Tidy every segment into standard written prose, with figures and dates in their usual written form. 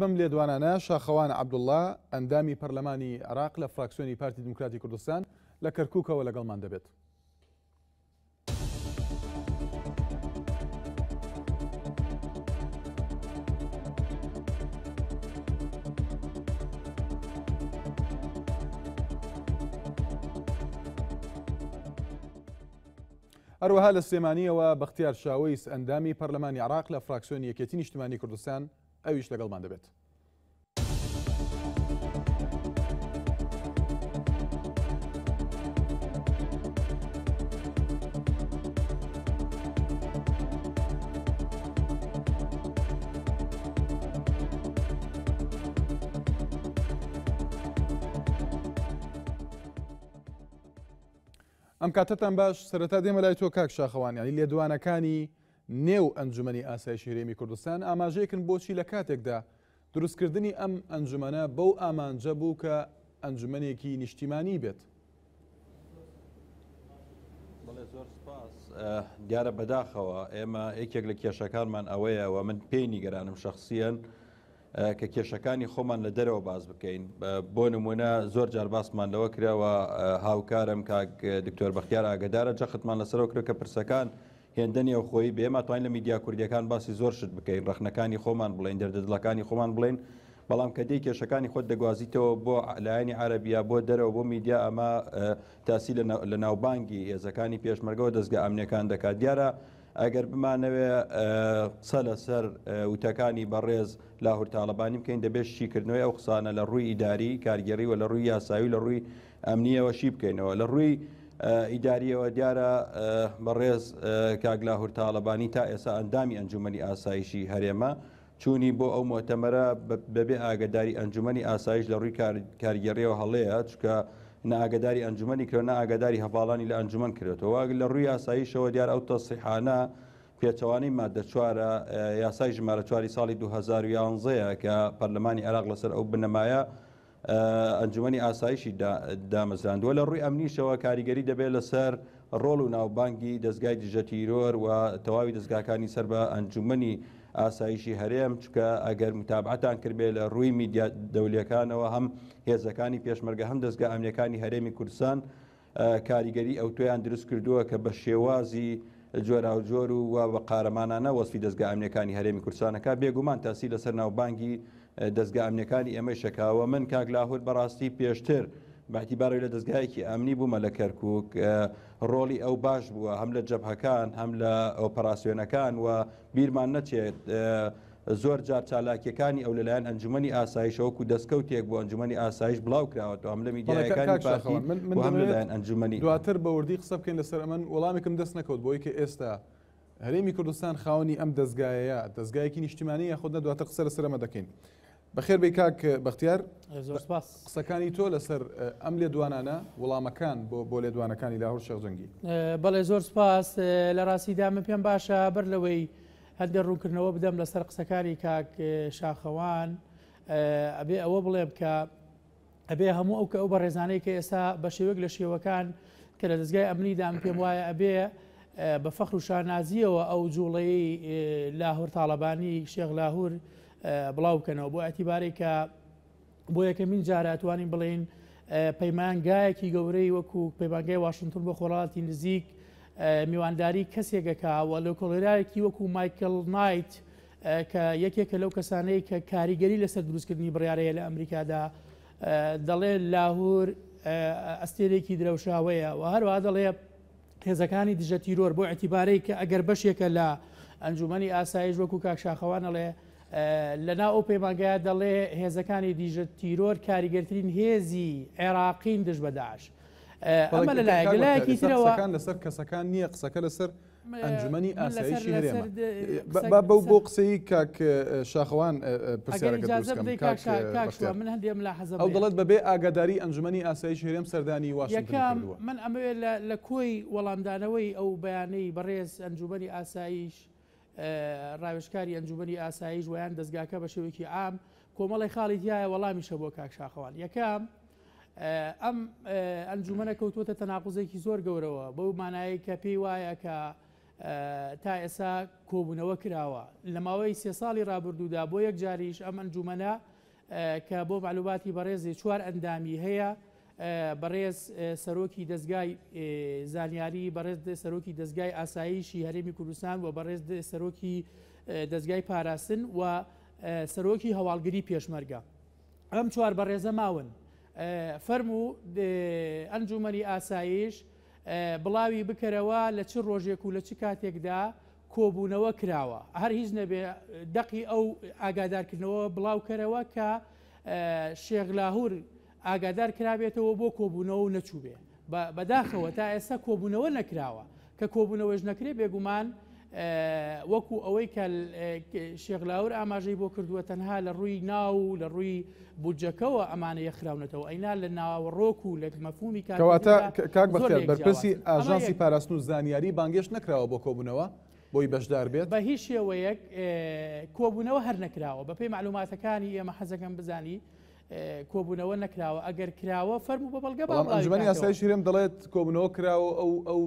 بەم لێدوانانە شاخەوان عەبدوڵڵا ئەندامی پەرلەمانی عێراق لە فراکسیۆنی پارتی دموکراتی کوردستان لە کەرکووکەوە لەگەڵمان دەبێت. هەروەها لە سلێمانیەوە بەختیار شاوەیس ئەندامی پەرلەمانی عێراق لە فراکسیۆنی یەکێتی نیشتیمانی کوردستان ئەویش لەگەڵمان دەبێت. ئەم کاتتان باش سەرەتا دێمە لای تۆ کاک شاخەوان، ینی لێدوانەکانی نێو ئەنجومەنی ئاسایشی هەرێمی کوردستان ئاماژەیەکن بۆچی لە کاتێکدا دروستکردنی ئەم ئەنجومەنە بەو ئامانجە بوو کە ئەنجومەنێکی نیشتیمانی بێت. بەڵێ زۆر سپاس. دیارە بەداخەوە ئێمە یەکێک لە کێشەکانمان ئەوەیە و من پێی نیگەرانم شخصیەن کە کێشەکانی خۆمان لە دەرەوە باز بکەین. بۆ نمونە زۆر جار باسمان لەوە کراوە، هاوکارم کاک دکتۆر بەختیار ئاگدارە جەختمان لەسەرەوە کرد کە پرسەکان هێندنی ئەو خۆی بێمە توانین لە میدیا کوردیەکان باسی زۆر شت بکەین، ڕخنەکانی خۆمان بڵین، دەردەدڵەکانی خۆمان بڵین، بەڵام کە دەی کێشەکانی خۆت دەگوازیتەوە بۆ لایەنی عەرەبیە بۆ دەرەوە بۆ میدیا ئەمە تاسی لە ناوبانگی هێزەکانی پێشمەرگەوە دەستگا ئەمنیەکان دەکات. دیارە ئەگەر بمانەوێ قسە لەسەر وتەکانی بەڕێز لاهور تاڵەبانی بکەین دەبێت شیکردنەوەی ئەو قسانە لە ڕووی ئیداری کارگەڕی و لە ڕووی یاساوی لە ڕووی ئەمنیەوە شی بکەینەوە. لە ڕووی ئیداریەوە دیارە بەڕێز کاک لاهور تاڵەبانی تا ئێستا ئەندامی ئەنجومەنی ئاسایشی هەرێمە چوونی بۆ ئەو مۆتەمەرە بەبێ ئاگداری ئەنجومەنی ئاسایش لە ڕووی کارگەڕیەوە هەڵەیە، چکە نائاگداری ئەنجومەنی کرد نائاگداری هەواڵانی لە ئەنجومەن کردێتەوە. لە ڕووی یاساییشەوە دیار ئەو تەسیحانە پێچەوانەی مادە 4 یاسای ژمارە 4 ساڵی 2011 کە پەرلەمانی عێراق لەسەر ئەو بنەمایە ئەنجومەنی ئاسایشی دامەزراندووە. لە ڕووی ئەمنیشەوە کاریگەری دەبێت لەسەر ڕۆڵ و ناوبانگی دەستگای دژەتیرۆر و تەواوی دەستگاکانی سەر بە ئەنجومەنی ئاسایشی هەرێم، چکە ئەگەر متابعەتان کردبێت لە ڕووی میدیا دەولیەکانەوە هەم هێزەکانی پێشمەرگە هەم دەستگا ئەمنیەکانی هەرێمی کوردستان کاریگەری ئەو تۆیان دروست کردووە کە بە شێوازی جۆراوجۆر و بە قارەمانانە وەسفی دەستگا ئەمنیەکانی هەرێمی کوردستانەکە بێگومان تاسی لەسەر ناوبانگی دەستگا ئەمنیەکانی ئێمەی شەکاوە. من کاک لاهور بەڕاستی پێشتر باعتیبارەوەی لە دەستگایەکی ئەمنی بوومە لە کەرکووک، ڕۆڵی ئەو باش بووە هەم لە جەبهەکان هەم لە ئۆپەراسیۆنەکان و بیرمان نەچێت زۆر جار چالاکیەکانی ئەو لەلایەن ئەنجومەنی ئاسایشەوەکو دەستکەوتێک بۆ ئەنجومەنی ئاسایش بڵاو کراوەتەوە هەم لە میدیاەکانی پارتی هەم لەلایەن ئەنجومەنی. دواتر بە وردی قسە بکەین لەسەر ئەمە وەڵامێکم دەست نەکەوت بۆی کە ئێستا هەرێمی کوردستان خاوەنی ئەم دەستگایەیە دەستگایەکی نیشتیمانی یاخود دواتر قسە لەسەر ئەمە دەکەین. بەخێر بێ کاک بەختیار، قسەکانی تۆ لەسەر ئەم لێدوانانە وەڵامەکان بۆ لێدوانەکانی لاهور شێخجەنگی. بەڵێ زۆر سپاس. لە ڕاستیدا من پێم باشە بەر لەوەی هەندێک ڕوونکردنەوە بدەم لەسەر قسەکانی کاک شاخەوان، ئەبێ ئەوە بڵێم کە ئەبێ هەموو ئەو کە ئەو بەڕێزانەی کە ئێستا بە شێوەیەک لە شێوەکان کە لە دەستگای ئەمنیدا پێم وایە ئەبێ بە فەخر و شانازیەوە ئەو جوڵەی لاهور تاڵەبانی شێخ لاهور بڵاو بکەنەوە بۆ ئەتیبارەی کە بۆ یەکەمین جارە ئەتوانین بڵێن پەیمانگایەکی گەورەی وەکو پەیمانگای واشنگتن بۆ خۆڵاتی نزیک میوانداری کەسێکەکەوە لە کۆڵێرایەکی وەکو مایکل نایت کە یەکێکە لەو کەسانەی کە کاریگەری لەسەر دروستکردنی بڕیارەیە لە ئەمریکادا دەڵێ لاهور ئەستێرێکی درەوشاوەیە و هەروەها دەڵێ هێزەکانی دژەتیرۆر بۆ ئەتیبارەی کە ئەگەر بەشێکە لە ئەنجومەنی ئاسایش وەکو کاک شاخەوان دەڵێ لەناو ئەو پەیمانگایە دەڵێ هێزەکانی دیژەتیرۆر کاریگەرترین هێزی عێراقین دژ بە داعش. ئەمە لەلایەکی ترەوە لەسەر کەسەکان نییە، قسەکە لەسەر ئەنجومەنی ئاسایشی هەرێمە. بۆ قسەی کاک شاخەوان پرسیارەکە من هەندێک لە حەزم ئەو دەڵێت بەبێ ئاگاداری ئەنجومەنی ئاسایش هەرێم سەردانی واشنگتن. من ئەمەوێ لە کۆی وەڵامدانەوەی ئەو بەیانەی بەڕێز ئەنجومەنی ئاسایش ڕاوێژکاری ئەنجومەنی ئاسایش ویان دەستگاکە بە شێوەیەکی عام کۆمەڵی خاڵی تایە وەڵامیشە بۆ کاک شاخەوان. یەکەم ئەم ئەنجومەنە کەوتوتە تەناقوزێکی زۆر گەورەوە بەو مانایی کە پێی وایە کە تا ئێستا کۆبوونەوە کراوە لە ماوەی 3 ساڵی ڕابردوودا بۆ یەک جاریش ئەم ئەنجومەنە کە بۆ معلوماتی بەڕێزی 4 ئەندامی هەیە بەڕێز سەرۆکی دەستگای زانیاری بەڕێز سەرۆکی دەستگای ئاساییشی هەرێمی کوردستان و بەڕێز سەرۆکی دەستگای پاراستن و سەرۆکی هەواڵگری پێشمەرگە ئەم 4 بەڕێزە ماون فەرموو ئەنجومەنی ئاسایش بڵاوی بکەرەوە لە چ ڕۆژێک و لە چ کاتێکدا کۆبوونەوە کراوە هەر هیچ نەبێ دەقی ئەو ئاگادارکردنەوە بڵاوکەرەوە کە شێخ لاهور ئاگادار کرابێتەوە بۆ کۆبوونەوە و نەچوو بێ بەداخەوە تا ئێستا کۆبوونەوە نەکراوە کە کۆبوونەوەش نەکرێ بێگومان وەکو ئەوەی کە شێخ لاهور ئاماژەی بۆ کردووە تەنها لە ڕووی ناو لە ڕووی بودجەکەەوە ئەمانە یەخراونەتەوە ئەینا لە ناوەڕۆک و لە مەفهومی کەواتە کاک بەختیار بەرپرسی ئاژانسی پاراستن و زانیاری بانگێش نەکراوە بۆ کۆبوونەوە بۆی بەشدار بێت بە هیچ شێوەیەک کۆبوونەوە هەر نەکراوە بەپێی معلوماتەکانی ئێمە حەزەکەم بزانی کۆبوونەوە نەکراوە ئەگەر کراوە فەرموو بە بەڵگە ئەنجومەنی ئاسایشی هەرێم دەڵێت کۆبوونەوە کراوە ئەو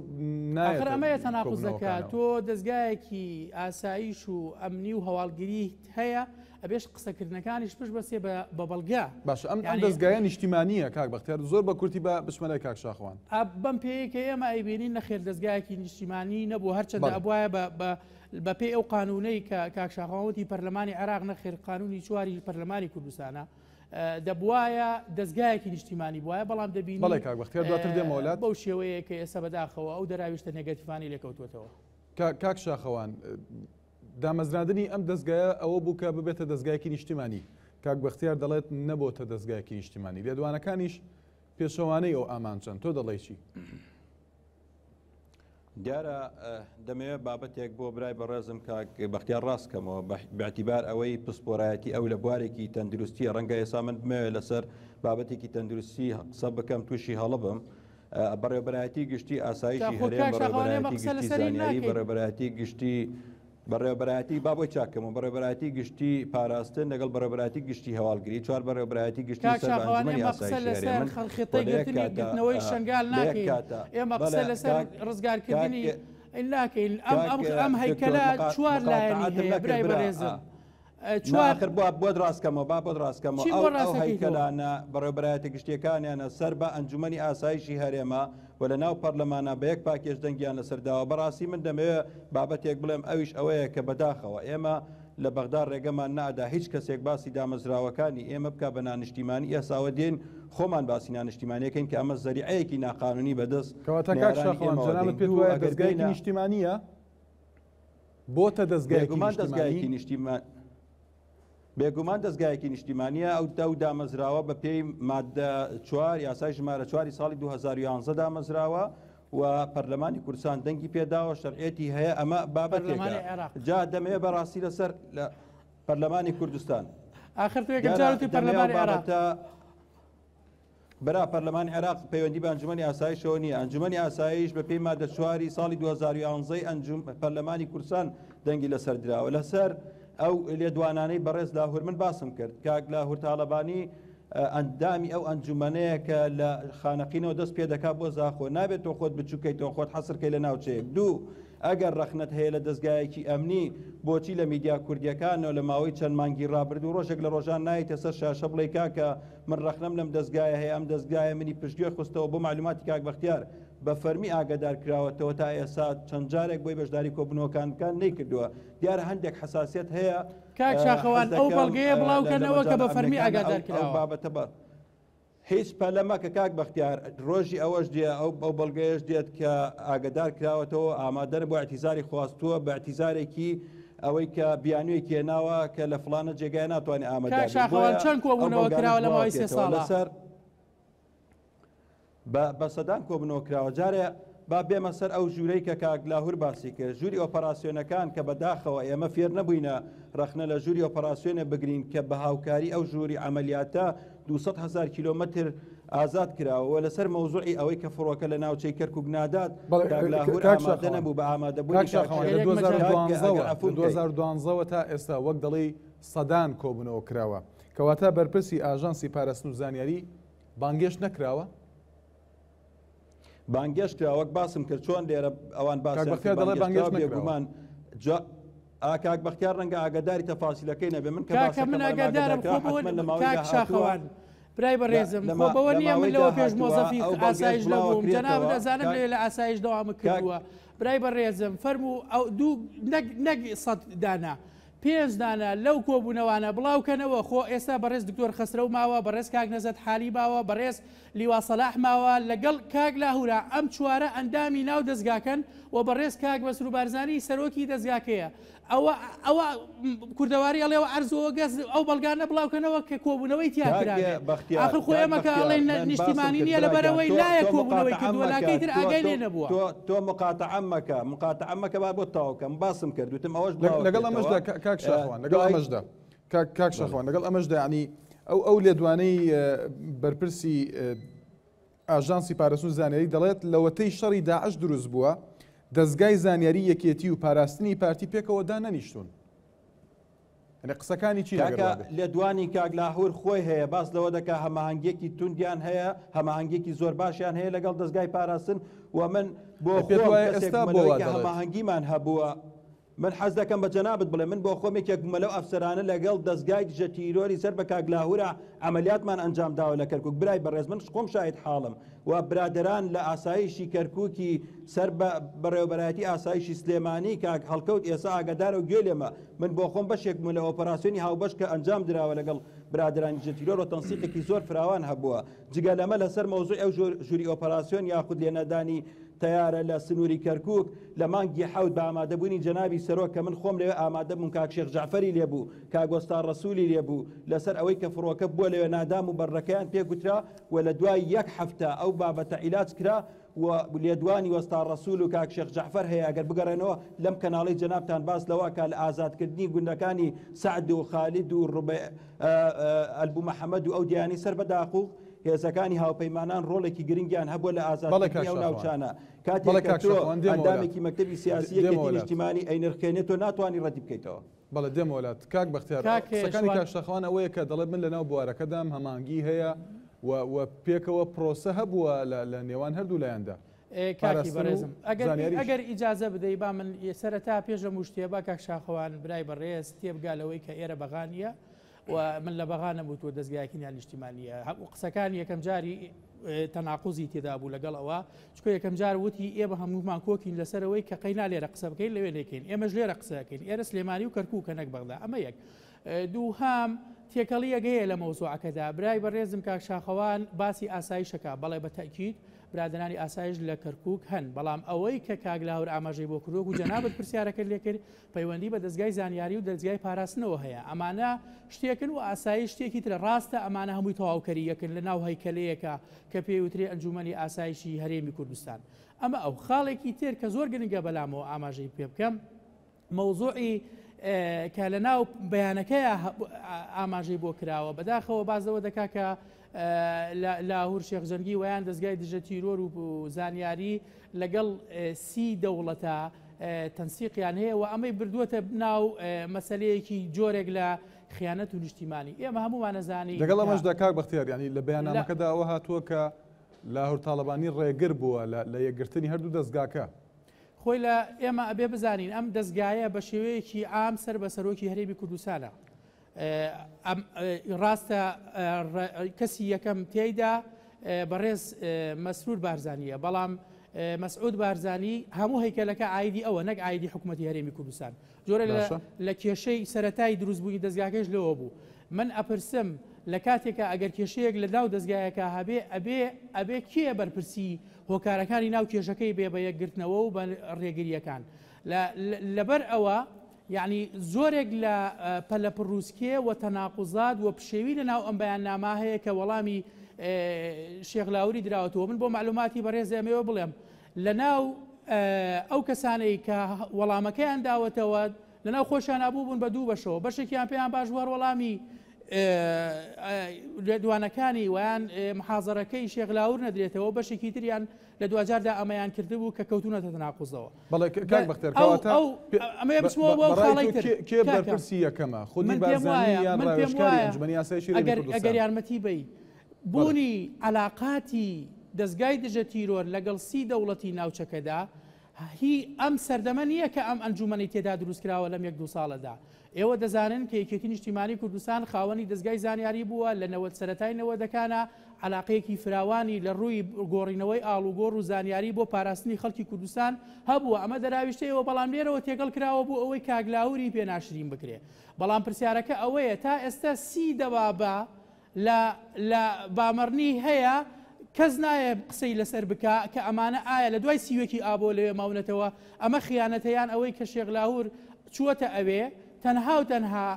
نایەت ئەمەیە تەناقوز دەکات تۆ دەستگایەکی ئاسایش و ئەمنی و هەواڵگیری هەیە ئەبێش قسەکردنەکانیش پشت بەسێ بە بەڵگە باش ئەم دەستگایە نیشتیمانیە کاک بەختیار زۆر بە کورتی بە بشمەلای کاک شاخوان بەم پێیەکە ئێمە ئەیبینین نەخێر دەستگایەکی نیشتیمانی نەبوو هەرچەندە ئەبواە بە پێی ئەو قانونەی کە کاک شاخەوەتی پەرلەمانی عێراق نەخێر قانونی 4 پەرلەمانی کوردستانە دەبواە دەستگایەکی نیشتیمانی بواە بەڵام دەبینی بەڵێ کاک بەختیار دواتر دێمە وڵات بەو شێوەیە کە ئێستا بەداخەوە ئەو دەراویشتە نێگەتیڤانی لێکەوتوێتەوە کاک شاخەوان دامەزراندنی ئەم دەستگایە ئەوە بوو کە ببێتە دەستگایەکی نیشتیمانی کاک بەختیار دەڵێت نەبووتە دەستگایەکی نیشتیمانی لێدوانەکانیش پێشەوانەی ئەو ئامان چەند تۆ دەڵێ چی دیارە دەمەوێت بابەتێک بۆ برای بەڕێزم کاک بەختیار ڕاستکەمەوە باعتیبار ئەوەی پسپۆرایەتی ئەو لە بوارێکی تەندروستی ڕەنگە ئێستا من بمەوێت لەسەر بابەتێکی تەندروستی قسە بکەم تووشی هەڵبم بەڕێوەبەرایەتی گشتی ئاسایشی هەرێم بەڕێوەبەرایەتی گشتی زانیاری بەڕێوەبەرایەتی گشتی بەڕێوەبەرایەتی با بۆی چاکەمەوە بەڕێوەبەرایەتی گشتی پاراستن لەگەڵ بەڕێوەبەرایەتی گشتی هەواڵگری 4 بەڕێوەبەرایەتی گشتی سەربانجومەنی ئاسایشی شنگال ناکەین ئێمە قسە لەسەر ڕزگارکردنی ناکەین ئەم هەیکەلە 4 لایەنی هەیە برای بەڕێزم چوار بۆ ڕاستکەمەوە با بۆ ڕاستکەمەوە ئەو هەیکەلانە بەڕێوەبەرایەتی گشتیەکانیانە سەر بە ئەنجومەنی ئاسایشی هەرێمە و لە ناو پەرلەمانە بە یەک پاکێش دەنگیان لەسەرداوە بەڕاستی من دەمەوێت بابەتێک بڵێم ئەویش ئەوەیە کە بەداخەوە ئێمە لە بەغدا ڕێگەمان نادا هیچ کەسێک باسی دامەزراوەکانی ئێمە بکە بە نانیشتیمانی ئێساوە دێن خۆمان باسی نانیشتیمانیەکەین کە ئەمە زەریعەیەکی ناقانونی بەدەست کەواتە کاک شاخەوان جەنابەت پێت وایە دەستگایەکی نیشتیمانیە بۆتە دەستگایەکی نیشتیمان بێگومان دەستگایەکی نیشتیمانیە ئەو دامەزراوە بە پێی مادە 4 یاسای ژمارە 4 ساڵی 2011 دامەزراوە و پەرلەمانی کوردستان دەنگی پێداوە شەرعێتی هەیە ئەمە بابەتێکە جا دەمەوێت بەڕاستی لەسەر لە پەرلەمانی کوردستان برا پەرلەمانی عێراق پەیوەندی بە ئەنجومەنی ئاسایشەوە نییە ئەنجومەنی ئاسایش بە پێی مادە 4 ساڵی 2011 پەرلەمانی کوردستان دەنگی لەسەر دراوە لەسەر ئەو لێدوانانەی بەڕێز لاهور من باسم کرد کاک لاهور تاڵەبانی ئەندامی ئەو ئەنجومەنەیە کە لە خانەقینەوە دەست پێ دەکات بۆ زاخۆ نابێت تۆ خۆت بچووکەیتەوە خۆت حەسرکەی لە ناوچەیەک دوو ئەگەر ڕەخنەت هەیە لە دەستگایەکی ئەمنی بۆچی لە میدیا کوردیەکانەوە لە ماوەی چەند مانگی ڕابرد و ڕۆژێک لە ڕۆژان نایتە سەر شاشە بڵێ کاکە من ڕەخنەم لەم دەستگایە هەیە ئەم دەستگایە منی پشتگوێ خستەوە بۆ معلوماتی کاک بەختیار بە فەرمی ئاگادار کراوەتەوە تا ئێستا چەند جارێک بۆی بەشداری کۆبنەوەکان نەیکردووە دیارە هەندێک حساسیت هەیە کاک شاخەوان ئەو بەڵگەیە بڵاوکەنەوە کە بە فەرمی ئاگادار کراوە بابەتە بە هیچ پەلەمە کە کاک بەختیار ڕۆژی ئەوەش دێ ئەو بەڵگەیەش دێت کە ئاگدار کراوەتەوە ئامادەن بۆ اعتیزاری خواستووە بە اعتیزارێکی ئەوەی کە بیانوویەکی هێناوە کە لە فڵانە جێگای ناتوانێت ئامادە چەند کۆبوونەوە کراوە لە ماوەی 3 ساڵ لەسەر بە سەدان کۆبوونەوە کراوە جارێ با بێمە سەر ئەو ژوورەی کە کاک لاهور باسی کرد ژووری ئۆپەراسیۆنەکان کە بەداخەوە ئێمە فێر نەبووینە ڕەخنە لە ژووری ئۆپەراسیۆنە بگرین کە بە هاوکاری ئەو ژووری عملیاتە 200,000 کیلۆمەتر ئازاد کراوە لەسەر مەوزوعی ئەوەی کە فڕۆکە لە ناوچەی کەرکووک نادات لاهور ئامادە نەبوو بە ئامادەبوونی 2012 تا ئێستا وەک دەڵێ سەدان کۆبوونەوە کراوە کەواتە بەرپرسی ئاژانسی پاراستن و زانیاری بانگێش نەکراوە بانگێش کرا وەک باسم کرد چۆن لێرە ئەوان باسیێگومان کاک بەختیار ڕەنگە ئاگاداری تەفاسیلەکەی نەبێ من من ئاگادارم شاخەوان برای بەڕێزم بەوە نییە من لەوە پێش مۆزەفی ئاسایش نەبووم جەناب دەزانم لێ لە ئاسایش دەوام کردووە برای بەڕێزم فەرموو ئەو دوو نەک سەد دانا 5 دانە لەو کۆبوونەوانە بڵاوکەنەوە خۆ ئێستا بەڕێز دکتۆر خەسرە و ماوە بەڕێز کاک نەزەت حالی ماوە بەڕێز لیوا سەلاح ماوە لەگەڵ کاک لاهورا ئەم چوارە ئەندامی ناو دەستگاکەن و بەڕێز کاک بەسرو بارزانی سەرۆکی دەستگاکەیە ئەوە کوردەواری ئەڵێەوە ئەرزەوە گەز ئەو بەڵگانە بڵاوکەنەوە کە کۆبوونەوەی تیاکرایە آخر خۆ ئێمەکە ئەڵێن نیشتیمانی نییە لەبەرەوەی لایە کۆبوونەوەی کردووەلاکەی تر ئاگای لێ نەبووە تۆ مقاتەعەمەکە با بۆ تاوکەم باسم کردوتم ئەوەش لەگەڵ ئەمەشدا کاک شاخوان لەگەڵ ئەمەشدا کاک شاخوان لەگەڵ ئەمەشدا ینی ئەو لێدوانەی بەرپرسی ئاژانسی پاراستنی زانیاری دەڵێت لەوەتەی شەڕی داعش دروست بووە دەستگای زانیاری یەکێتی و پاراستنی پارتی پێکەوە دانەنیشتون قسەکانی چی لێدوانی کاک لاهور خۆی هەیە باس لەوە دەکا هەماهنگێکی توندیان هەیە هەماهنگێکی زۆر باشیان هەیە لەگەڵ دەستگای پاراستن و من بۆ هەماهنگیمان هەبووە من حەز دەکەم بە جەنابەت بڵێ من بۆ خۆم یەکێک بوومە لەو ئەفسەرانە لەگەڵ دەستگای دژە تیرۆری سەر بە کاک لاهورە عملیاتمان ئەنجام داوە لە کەرکووک برای بەڕێز من خۆم شاهید حاڵم و برادران لە ئاسایشی کەرکووکی سەر بەڕێوەبەرایەتی ئاسایشی سلێمانی کاک هەڵکەوت ئێستا ئاگادارە و گوێ لێمە من بۆ خۆم بەشێک بووم لە ئۆپەراسیۆنی هاوبەش کە ئەنجام درراوە لەگەڵ برادرانی دژە تیرۆر و تەنسیقێکی زۆر فراوان هەبووە جگە لەمە لەسەر مەوزوعی ئەو ژووری ئۆپەراسیۆن یاخود لێنەدانی تیارە لە سنووری کەرکووک لە مانگی حەوت بە ئامادەبوونی جەنابی سەرۆک کە من خۆم لەوێ ئامادە بووم کاک شێخ جەعفەری لێبوو کاک وەستا ڕەسوولی لێبوو لەسەر ئەوەی کە فڕۆکە بووە لەوێ نادام و بەڕەکەیان پێگوترا و لە دوای 1 هەفتە ئەو بابەتە عیلاج کرا و لێدوانی وەستا ڕەسوول و کاک شێخ جەعفەر هەیە ئەگەر بگەڕێنەوە لەم کەناڵی جەنابتان باس لەوە کە لە ئازادکردنی گوندەکانی سعد و خالید و ئەلبوو مەحەمەد و ئەو دیانی سەر بەداخوق هێزەکانی هاوپەیمانان ڕۆڵێکی گرنگیان هەبووە لە ئازادکردنی ئەو ناوچانە کاتێک تۆ ئەندامێکی مەکتەبی سیاسیەکی نیشتیمانی ئەینرخێنێت تۆ ناتوانانی ڕەتی بکەیتەوە بەڵێ دێم وڵات کاک بەختیار قسەکانی کاک شاخەوان ئەوەیە کە دەڵێت من لەناو بوارەکەدام هەمانگی هەیە و پێکەوە پرۆسە هەبووە لە نێوان هەردوو لایەندا کاکی بەڕێزم ئەگەر ئیجازە بدەی با من سەرەتا پێش لە موشتێ با کاک شاخەوان برای بەڕێز تێبگالەوەی کە ئێرە بەغانیە و من لە بەغانە بوو تۆ دەستگایەکەیان نیشتیمانیە قسەکان یەکەم جاری تەناقوزی تێدا بوو لەگەڵ ئەوە چکە یەکەم جار وتی ئێمە هەمومان کۆکین لەسەرەوەی کە قەینا لێرە قسە بکەین لەوێ لێکەین ئێمەش لێرە قسەکەین ئێرە سلێمانی و کەرکووکە نەک بەغدا ئەمە یەک دووهام تێکەڵی یەگەیە لە مەوزوعەکەدا برای بەڕێزم کاک شاخەوان باسی ئاسایشەکە بەڵێ بە تەکید برادرانی ئاسایش لە کەرکووک هەن بەڵام ئەوەی کە کاک لاهور ئاماژەی بۆ کردووە و جەنابەت پرسیارەکە لێ کرد پەیوەندی بە دەستگای زانیاری و دەستگای پاراستنەوە هەیە ئەمانە شتێکن و ئاسایش شتێکی ترە ڕاستە ئەمانە هەمووی تەواوکەریەکن لە ناو هەیکەلەیەکە کە پێوترێ ئەنجومەنی ئاسایشی هەرێمی کوردستان ئەمە ئەو خاڵێکی تر کە زۆر گرنگە بەلامەوە ئاماژەی پێ بکەم مەوزوعی کە لە ناو بەیانەکەیە ئاماژەی بۆ کراوە بەداخەوە بازەوە دەکا کە لاهور شێخجەنگی ویان دەستگای دژە تیرۆر و زانیاری لەگەڵ 30 دەوڵەتە تەنسیقیان هەیە و ئەمەی بردووەتە ناو مەسەلەیەکی جۆرێک لە خیانەت و نیشتیمانی ئێمە هەمومان نەزانی لەگەڵ ئەمەشدا کاک بەختیار ینی لە بەیاننامەکەدا ئەوە هاتووە کە لاهور تاڵەبانی ڕێگر بووە لە یەکگرتنی هەردوو دەستگاکە خۆی لە ئێمە ئەبێ بزانین ئەم دەستگایە بە شێوەیەکی عام سەر بە سەرۆکی هەرێمی کوردستانە ڕاستە کەسی یەکەم تێیدا بەڕێز مەسرور بارزانیە بەڵام مەسعود بارزانی هەموو هەیکەلەکە ئایدی ئەوە نەک ئایدی حکوومەتی هەرێمی کوردستان جۆرە لە کێشەی سەرەتایی دروستبوونی دەستگاکەش لەوە بوو من ئەپرسم لە کاتێکە ئەگەر کێشەیەک لە ناو دەستگایەکە هەبێ ئەبێ کێ بەرپرسی هۆکارەکانی ناو کێشەکەی بێ بە یەکگرتنەوە و بە ڕێگریەکان لەبەر ئەوە یعنی زۆرێک لە پەلەپڕوسکێ و تەناقوزات و پشێوی لە ناو ئەم بەیاننامە هەیە کە وەڵامی شێخ لاوری دراوەتەوە من بۆ معلوماتی بەڕێز ئەمەوە بڵێم لە ناو ئەو کەسانەی کە وەڵامەکەیان داوەتەوە لە ناو خۆشیان ئابوو بوون بە دوو بەشەوە بەشێکیان پێیان باش وەڵامی دوانەکانی ویان محازەرەکەی شێخ لاور نەدرێتەوە بەشێکی تریان لە دوجاردا ئەمەیان کردبوو کە کەوتونەتە تەناقوزەوە بەڵێ کاک بەختیارکەواتە ئەمە بچمەوە بۆ خاڵی تر کێ بەرپرسی یەکەمە خودی بارزانی یان ڕێوەشکاری ئەنجومەنی یاسایی شێری کوردستان ئەگەر یارمەتی بی بوونی علاقاتی دەستگای دژە تیرۆر لەگەڵ 30 دەوڵەتی ناوچەکەدا هی ئەم سەردەمە نییە کە ئەم ئەنجومەنی تێدا دروستکراوە لەم 1-2 ساڵەدا. ئێوە دەزانن کە یەکێتی نیشتیمانی کوردستان خاوەنی دەستگای زانیاری بووە لە نەوەت سەرەتای نەوەدەکانە علاقەیەکی فراوانی لە ڕووی گۆڕینەوەی ئاڵوگۆڕ و زانیاری بۆ پاراستنی خەڵکی کوردستان هەبووە. ئەمە دەراویشتەوە بەڵام لێرەوە تێگەڵ کراوە بوو ئەوەی کاگلاوری پێناشرین بکرێ. بەڵام پرسیارەکە ئەوەیە تا ئێستا 30 دەبابە لە بامەڕنی هەیە کەس نایە قسەی لەسەر بکە کە ئەمانە ئایا لە دوای سیوەکی ئابۆ لەوێ ماونەتەوە ئەمە خیانەتەیان ئەوەی کە شێغلاهور چووەتە ئەوێ تەنها و تەنها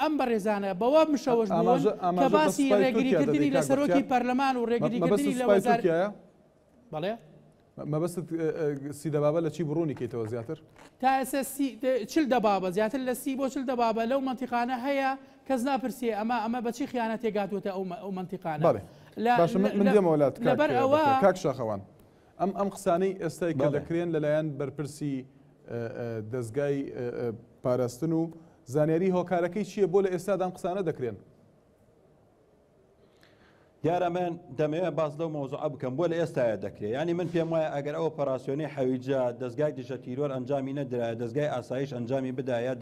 ئەم بەڕێزانە بەوە مشەوەش بوون کە باسی ڕێگریکردنی لە سەرۆکی پەرلەمان و ڕێگریکردنی لە وەزار بەڵێ مەبەست 30 دەبابە لە چی بڕوونی کەیتەوە زیاتر تا ئێستا 40 دەبابە زیاتر لە 30 بۆ 40 دەبابە لەو منتیقانە هەیە کەس ناپرسێ ئەمە بەچی خیانەت تێگاتوتە ئەو منتیقانە. باشە من دێمە وڵات لەبەر ئەوە کاک شاخەوان ئەم قسانەی ئێستای کە دەکرێن لەلایەن بەرپرسی دەستگای پاراستن و زانیاری هۆکارەکەی چییە بۆ لە ئێستادا ئەم قسانە دەکرێن؟ دیارە من دەمەوێت باز لەو مۆزوع بکەم بۆ لە ئێستاە دەکرێت. ینی من پێم وایە ئەگەر ئەوە ئۆپەراسیۆنی حەویجە دەستگای دژە تیرۆر ئەنجامی نەدرایە دەستگای ئاسایش ئەنجامی بدایە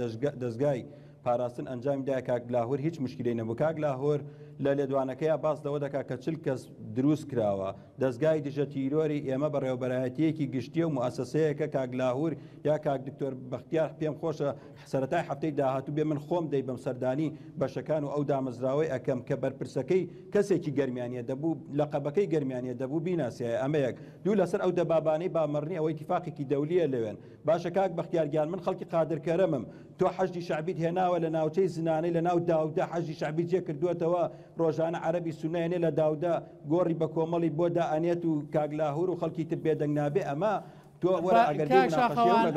دەستگای پاراستن ئەنجامی دای کاگلاهۆر هیچ مشکلەی نەبوو. کاگلاهۆر لە لێدوانەکەیە باس لەوە دەکات کە 40 کەس دروست کراوە. دەستگای دژە تیرۆری ئێمە بەڕێوەبەرایەتیەکی گشتیە و موسسەیەکە کاگلاهور یا کاک دکتۆر بەختیار پێم خۆشە سەرەتای هەفتەی داهاتوو بێ من خۆم دەی بەم سەردانی بەشەکان و ئەو دامەزراوەی ئەەکەم کە بەرپرسەکەی کەسێکی گەرمیانە دەبوو لەقەبەکەی گەرمیانە دەبوو بیناسیایە ئەمەیەک دوو لەسەر ئەو دەبابانەی بامەڕنی ئەوەی اتفاقێکی دەولیە لەوێن. باشە کاک بەختیارگیان من خەڵکی قادرکەرەمم تۆ حەجی شعبیت هێناوە لە ناوچەی زنانەی لە ناو داودا حەجی شعبی جێ کردووەتەوە ڕۆژانە عەرەبی سونەیەنێ لە داودا گۆڕی بە کۆمەڵی بۆ دائەنێت و کاگلاهور و خەڵکی تر بێدەنگ نابێ ئەمە تۆ وەرە ئەگەر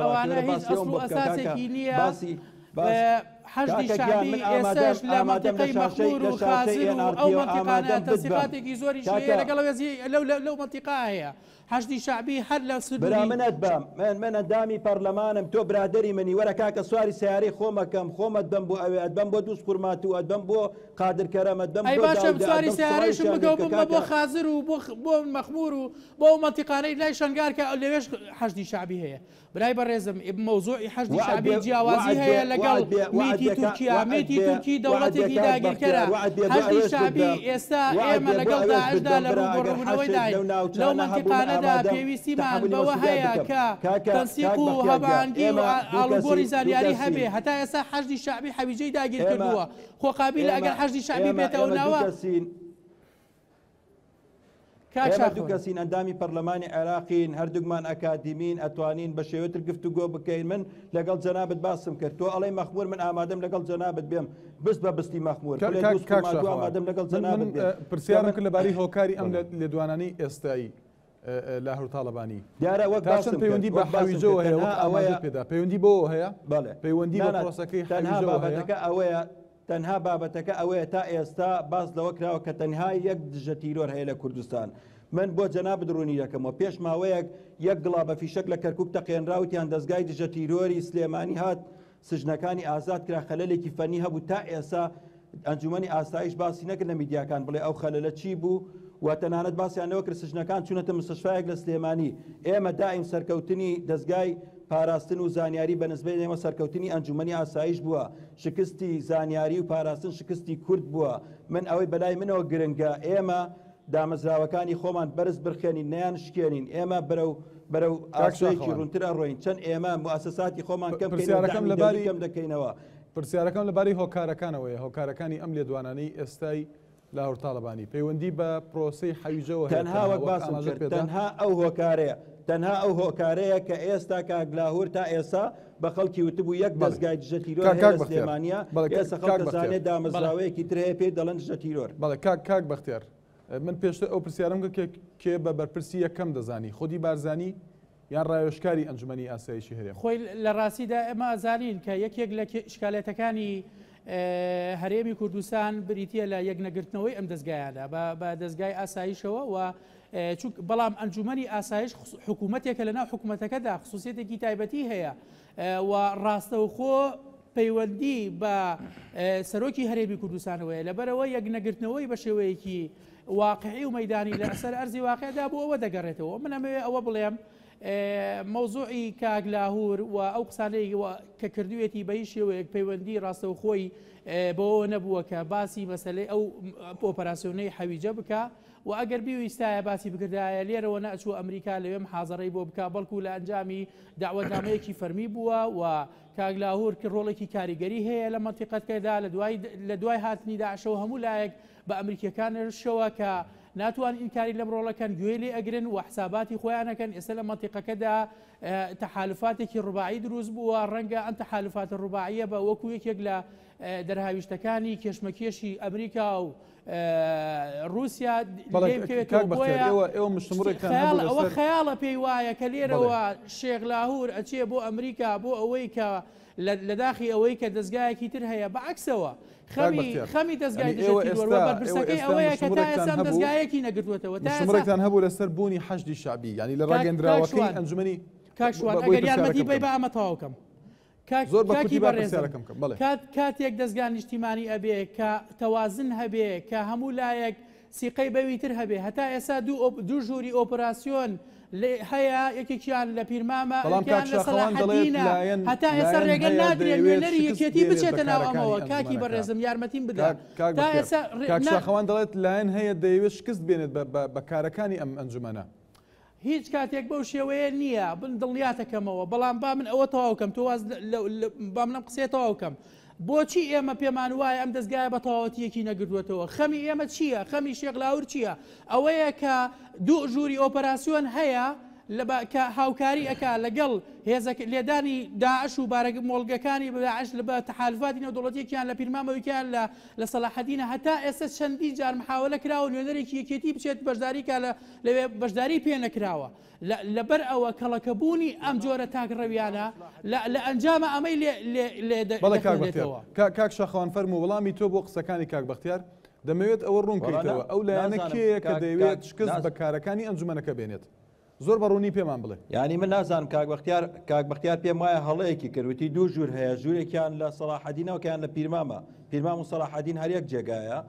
ئەوانە هیچ ئەسڵ و ئەساسێکی نییە حەجی شعبی ئێستاش لە مەنتیقەی مەخمور و خازن و ئەو مەنتیقانە تەسیقاتێکی زۆریش هەیە لەگەڵ لەو مەنتیقا هەیە. حەشدی شعبی هەر لە برا منت بام من ئەندامی پەرلەمانم تۆ برادری منی وەرە کاکە سواری سیارەی خۆمەکەم خۆمەت بم بۆ ئەوێ ئەدبم بۆ دووس قورمات و ئەدبم بۆ قادرکەرەمەت بم ئەی باشە سواری سیارەیشم بکەوت بمە بۆ خازر و بۆ مەخمور و بۆ مەنتیقانەی لای شەنگار کە لەوێش حەشدی شعبی هەیە. برای بەڕێزم مەوزوعی حەشدی شعبی جیاوازی هەیە لەگەڵ میتی تورکیا میتی تورکی دەوڵەتێکی داگیرکەرە. حەشدی شعبی ئێستا ئێمە لەگەڵ داعشدا لە ڕووبەڕوونەوەی دای لەو مەنتیقانەدا پێویستیمان بەوە هەیە کە تەنسیق و هەبانگی و ئاڵوگۆڕی زانیاری هەبێ. هەتا ئێستا حەشدی شعبی حەویجەی داگیر کردووە خۆ قابیلە ئەگەر حەشدی شعبی بێتەوە ناوە هەردوو کەسین ئەندامی پەرلەمانی عێراقین هەردووکمان ئەکادیمین ئەتوانین بە شێوەتر گفتوگۆ بکەین. من لەگەڵ جەنابەت باسم کرد تۆ ئەڵێ مەخمور من ئامادەم لەگەڵ جەنابەت بێم بست بە بستی مەخمور ئامادەم لەگەڵ جەنابەت پرسیارم کرد لەبارەی هۆکاری ئەم لێدوانانەی ئێستایی لاهور تاڵەبانی دیارە وەک باسم پەیوەندی بە حەویجەوە هەیە ئەوەیە پێدا پەیوەندی بۆ هەیە پەیوەندی بە پرۆسەکەی بابەتەکە ئەوەیە تەنها بابەتەکە ئەوەیە تا ئێستا باس لەوە کراوە کە تەنها یەک دژە تیرۆر هەیە لە کوردستان. من بۆ جەنابەت ڕوونی دەکەمەوە پێش ماوەیەک یەک گڵا بە فیشەک لە کەرکووک تەقێنراوتیان دەستگای دژە تیرۆری سلێمانی هات سژنەکانی ئازاد کرا خەلەلێکی فەنی هەبوو تا ئێستا ئەنجومەنی ئاسایش باسی نەکرد لە میدیاکان بڵێ ئەو خەلەلە چی بوو و تەنانەت باسییانەوە کرد سژنەکان چوونەتە مستەشفایەک لە سلێمانی. ئێمە دائیم سەرکەوتنی دەستگای پاراستن و زانیاری بەنسبەی ئێمە سەرکەوتنی ئەنجومەنی ئاسایش بووە. شکستی زانیاری و پاراستن شکستی کورد بووە. من ئەوەی بەلای منەوە گرنگە ئێمە دامەزراوەکانی خۆمان بەرز برخێنین نەیان شکێنین ئێمە بەرەو ئاسایکی ڕوونتر ئەڕۆین چەند ئێمە موسساتی خۆمان کەم دەکەینەوە. پرسیارەکەم لەباری هۆکارەکانەوەیە هۆکارەکانی ئەم لێدوانانەی ئێستای لاهور تاڵەبانی پەیوەندی بە پرۆسەی حەویجەوە تەنها وەک باسم کرد تەنها ئەو هۆکارەیە تەنها ئەو هۆکارەیە کە ئێستا کاگلاهور تا ئێستا بە خەڵکی وتبوو یەک دەستگای دژە تیرۆر هەیە لە سلێمانیا ئێستا خەڵک دەزانێت دامەزراوەیەکی تر هەیە پێی دەڵێن دژە تیرۆر. بەڵێ کاک بەختیار من پێشتر ئەو پرسیارم کێ بە بەرپرسی یەکەم دەزانی خودی بارزانی یان ڕایۆشکاری ئەنجومەنی ئاسایشی هەرێم. خۆی لە ڕاستیدا ئێمە ئازانین کە یەکێک لە شکالەتەکانی هەرێمی کوردستان بریتە لە یەکنەگرتنەوەی ئەم دەستگایانە بە دەستگای ئاسایشەوە و بەڵام ئەنجومەنی ئاسایش حکوومەتێکە لەناو حکوومەتەکەدا خصوصیەتێکی تایبەتی هەیە و ڕاستەوخۆ پەیوەندی بە سەرۆکی هەرێمی کوردستانەوەیە لەبەرەوە یەکنەگرتنەوەی بە شێوەیەکی واقعی و مەدانی لە ئەسەر ئەرزی واقعدا بۆ ئەوە دەگەڕێتەوە. من ئەمەوێ ئەوە بڵێم مەوزوعی کاک لاهور و ئەو قسانەی کە کردوێتی بە هیچ شێوەیەک پەیوەندی ڕاستەوخۆی بەوە نەبووە کە باسی مەسەلەی ئەو ئۆپەراسیۆنەی حەویجە بکە و ئەگەر بیویستایە باسی بکردایە لێرەوە نەچوو ئەمریکا لەوێ محازەڕەی بۆ بکە بەڵکو لە ئەنجامی داوەتنامەیەکی فەرمی بووە و کاک لاهور کە ڕۆڵێکی کاریگەری هەیە لە مەنتیقەتەکەدا لە دوای هاتنی داعشەوە هەموو لایەک بە ئەمریکیەکانشەوە کە ناتوان ئینکاری لەم ڕۆڵەکەن گوێ لێ ئەگرن و حساباتی خۆیانەکەن. ئێستا لە مەنتیقەکەدا تەحالفاتێکی ڕوباعی دروست بووە، ڕەنگە ئەم تەحالفاتە ڕوباعیە بە وەکو یەکێک لە دەرهاویشتەکانی کێشمەکێشی ئەمریکا و رووسیا ئەوە خەیاڵە پێی وایە کە لێرەوە شێخ لاهور ئەچێ بۆ ئەمریکا بۆ ئەوەی کە لە داخی ئەوەی کە دەستگایەکی تر هەیە بەعکسەوە خەمی دەستگای بەرپرسەکەی ئەوەیە کە تا ئێستا دەستگایەکی نەگرتووەتەوە شمڕێکتان هەبوو لەسەر بوونی حەشدی شعبی ینی لە ڕاگەندراوەکەی ئەنجومەنی کاکشوان ئەگەر یارمەتی بی بە ئەمە تەواوکەم زۆر بەکی بەڕێزەکەم کاتێک دەستگان نیشتیمانی ئەبێ کە تەوازن هەبێ کە هەموو لایەک سیقەی بەویتر هەبێ هەتا ئێستا دوو ژووری ئۆپراسیۆن هەیە یەکێکیان لە پیرمامە لە سەلاحەدینە هەتا ئێستا ڕێگە نادرێ نوێنەری یەکێتی بچێتە ناو ئەمەوە کاکی بەڕێزم یارمەتیم بدە تا ئێستا کاکشاخەوان دەڵێت لایەن هەیە دەیەوێت شکست بێنێت بە کارەکانی ئەم ئەنجومەنە. هیچ کاتێک بەو شێوەیە نییە بن دڵنیاتەکەمەوە بەڵام با من ئەوە تەواوکەم تۆ با منم قسێ تەواوکەم. بۆچی ئێمە پێمان وایە ئەم دەستگایە بە تەواوەتیەکی نەگردوێتەوە؟ خەمی ئێمە چییە؟ خەمی شێخ لاهور چییە؟ ئەوەیە کە دوو ژووری ئۆپەراسیۆن هەیە کە هاوکاری ئەکا لەگەڵ لێدانی داعش و بارەگە مۆڵگەکانی بەداعش لە بە تەحالفاتی نێودوڵەتیەکیان لە پیرمامەوەیکیان لە سەلاحەدینە هەتا ئێستا چەندی جار محاولە کراوە نوێنەرێکی یەکێتی بچێت بەشداریکە لەوێ بەشداری پێ نەکراوە. لەبەر ئەوە کەڵەکەبوونی ئەم جۆرە تاکڕەویانە لە ئەنجامە ئەمەی لێدەێتەوە. کاک شاخەوان فەرموو وەڵامی تۆ بۆ قسەکانی کاک بەختیار دەمەوێت ئەوە ڕوونکەیتەوە ئەو لایەنە کێیە کە دەیەوێت شکست بە کارەکانی ئەنجومەنەکە بێنێت. زۆر بەڕوونی پێمان بڵێ. یعنی من نازانم کاک بەختیار پێم وایە هەڵەیەکی کردوتی دوو ژوور هەیە، ژوورێکیان لە سەلاحەدینەوەکیان لە پیرمامە، پیرمام و سەلاحەدین هەر یەک جێگایە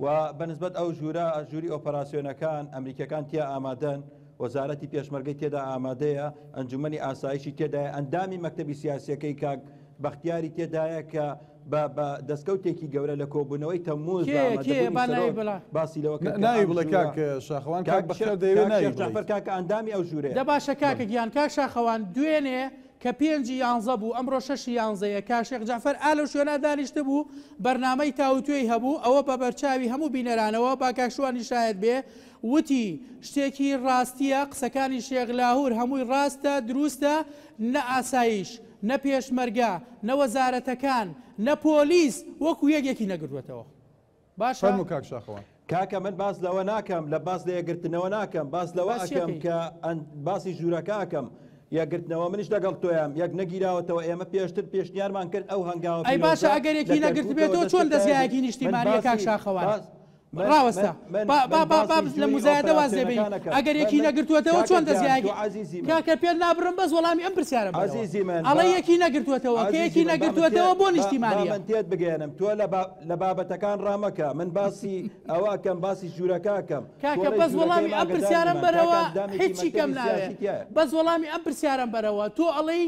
و بەنسبەت ئەو ژوورە ژووری ئۆپەراسیۆنەکان ئەمریکەکان تیا ئامادەن، وەزارەتی پێشمەرگەی تێدا ئامادەیە، ئەنجومەنی ئاسایشی تێدایە، ئەندامی مەکتەبی سیاسیەکەی کاک بەختیاری تێدایە کە بە دەستکەوتێکی گەورە لە کۆبوونەوەی تەمووز باسی ناوی بڵێ کاک شاخەوان کاک بەختیار دەیەوێت ناوی کاکە ئەندامی ئەو ژوورێ دە باشە کاکە گیان کاک شاخەوان دوێنێ کە 5 بوو ئەمڕۆ 6 کا شێخ جعفەر ئالە شوێنە دانیشتە بوو بەرنامەی تاوتوێی هەبوو ئەوە بە بەرچاوی هەموو بینەرانەوە با کاکشوانی شاید بێ وتی شتێکی ڕاستیە قسەکانی شێخ لاهور هەمووی ڕاستە دروستە نە ئاسایش نە پێشمەرگە نە وەزارەتەکان نە پۆلیس وەکو یەکێکی نەگرتوێتەوە. باشە کاک شاخەوان کاکە من باس لەوە ناکەم لە باس لە یەکگرتنەوە ناکەم باس لەوە ئەکەم کە باسی ژوورەکە ئەکەم یەکگرتنەوە منیش لەگەڵ تۆیان یەک نەگیراوەتەوە ئێمە پێشتر پێشنیارمان کرد ئەو هەنگاوە ئەی باشە ئەگەرێکی نەگرت بێتەوە چۆن دەستگایەکی نیشتیمانیە کاک شاخەوان ڕاوەستە لە مزایدە واز دەبین ئەگەر یەکی نەگرتوێتەوە چۆن دەستگایەکی کاکە پێ نابڕم بەس وەڵامی ئەم پرسیارە ئەڵێ یەکی نەگرتوێتەوە کە یەکی نەگرتوێتەوە بۆ نیشتیمانیە من تێت بگەێنم تۆ لە بابەتەکان ڕامەکە من باسی ئەوەکەم باسی ژوورەکەکەم کاکە بەس وەڵامی ئەم پرسیارم بەرەوە هیچی کەم ناوێت بەس وەڵامی ئەم پرسیارم بەرەوە تۆ ئەڵێ